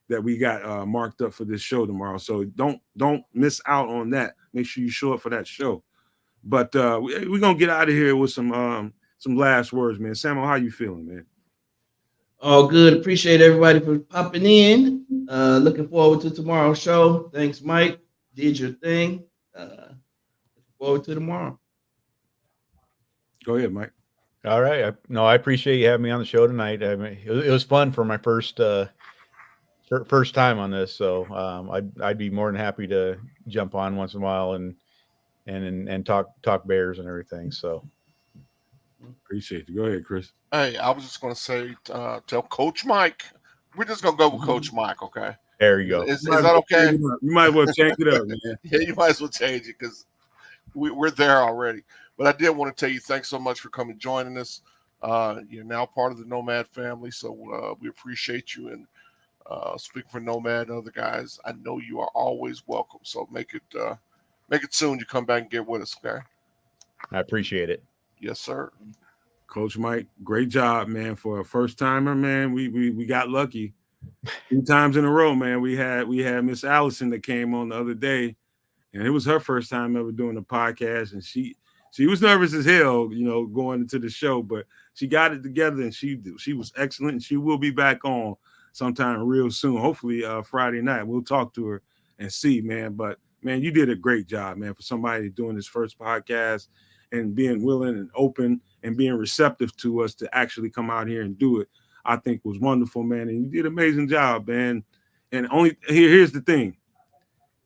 that we got marked up for this show tomorrow. So don't miss out on that. Make sure you show up for that show. But we're gonna get out of here with some last words, man. Samuel, how you feeling, man? All good. Appreciate everybody for popping in. Looking forward to tomorrow's show. Thanks, Mike. Did your thing. Looking forward to tomorrow. Go ahead, Mike. All right. I appreciate you having me on the show tonight. I mean, it was fun for my first time on this, so I'd be more than happy to jump on once in a while and talk Bears and everything. So appreciate you. Go ahead, Chris. Hey, I was just going to say, tell Coach Mike. We're just going to go with Coach Mike, okay? There you go. Is that okay? You might as well change it up, man. Yeah, you might as well change it because we're there already. But I did want to tell you thanks so much for coming joining us. You're now part of the Nomad family, so we appreciate you. And speaking for Nomad and other guys, I know you are always welcome. So make it soon. You come back and get with us, okay? I appreciate it. Yes, sir. Coach Mike, great job, man. For a first timer, man, we got lucky. 2 times in a row, man. We had Miss Allison that came on the other day, and it was her first time ever doing a podcast, and she was nervous as hell, going into the show, but she got it together, and she was excellent, and she will be back on sometime real soon. Hopefully Friday night. We'll talk to her and see, man. But man, you did a great job, man, for somebody doing his first podcast and being willing and open and being receptive to us to actually come out here and do it. I think was wonderful, man. And you did an amazing job, man. And here's the thing.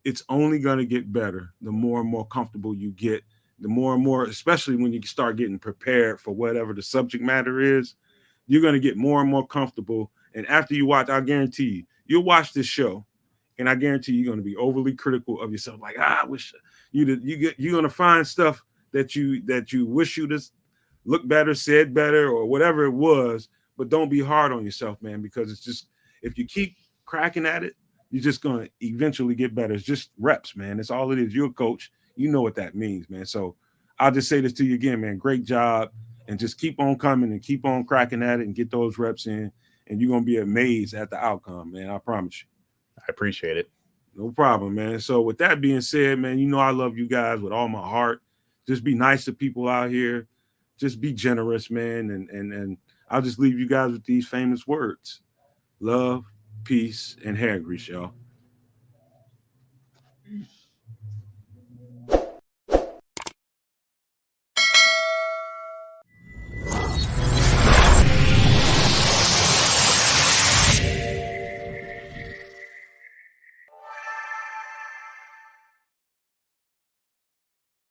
It's only going to get better the more and more comfortable you get, the more and more, especially when you start getting prepared for whatever the subject matter is, you're going to get more and more comfortable. And after you watch, I guarantee you'll watch this show, and I guarantee you're going to be overly critical of yourself. Like, I wish you're going to find stuff that you wish you'd have looked better, said better, or whatever it was. But don't be hard on yourself, man, because it's just, if you keep cracking at it, you're just going to eventually get better. It's just reps, man. That's all it is. You're a coach. You know what that means, man. So I'll just say this to you again, man. Great job. And just keep on coming and keep on cracking at it and get those reps in. And you're going to be amazed at the outcome, man. I promise you. I appreciate it. No problem, man. So with that being said, man, I love you guys with all my heart. Just be nice to people out here. Just be generous, man. And I'll just leave you guys with these famous words. Love, peace, and hair grease, y'all. Peace.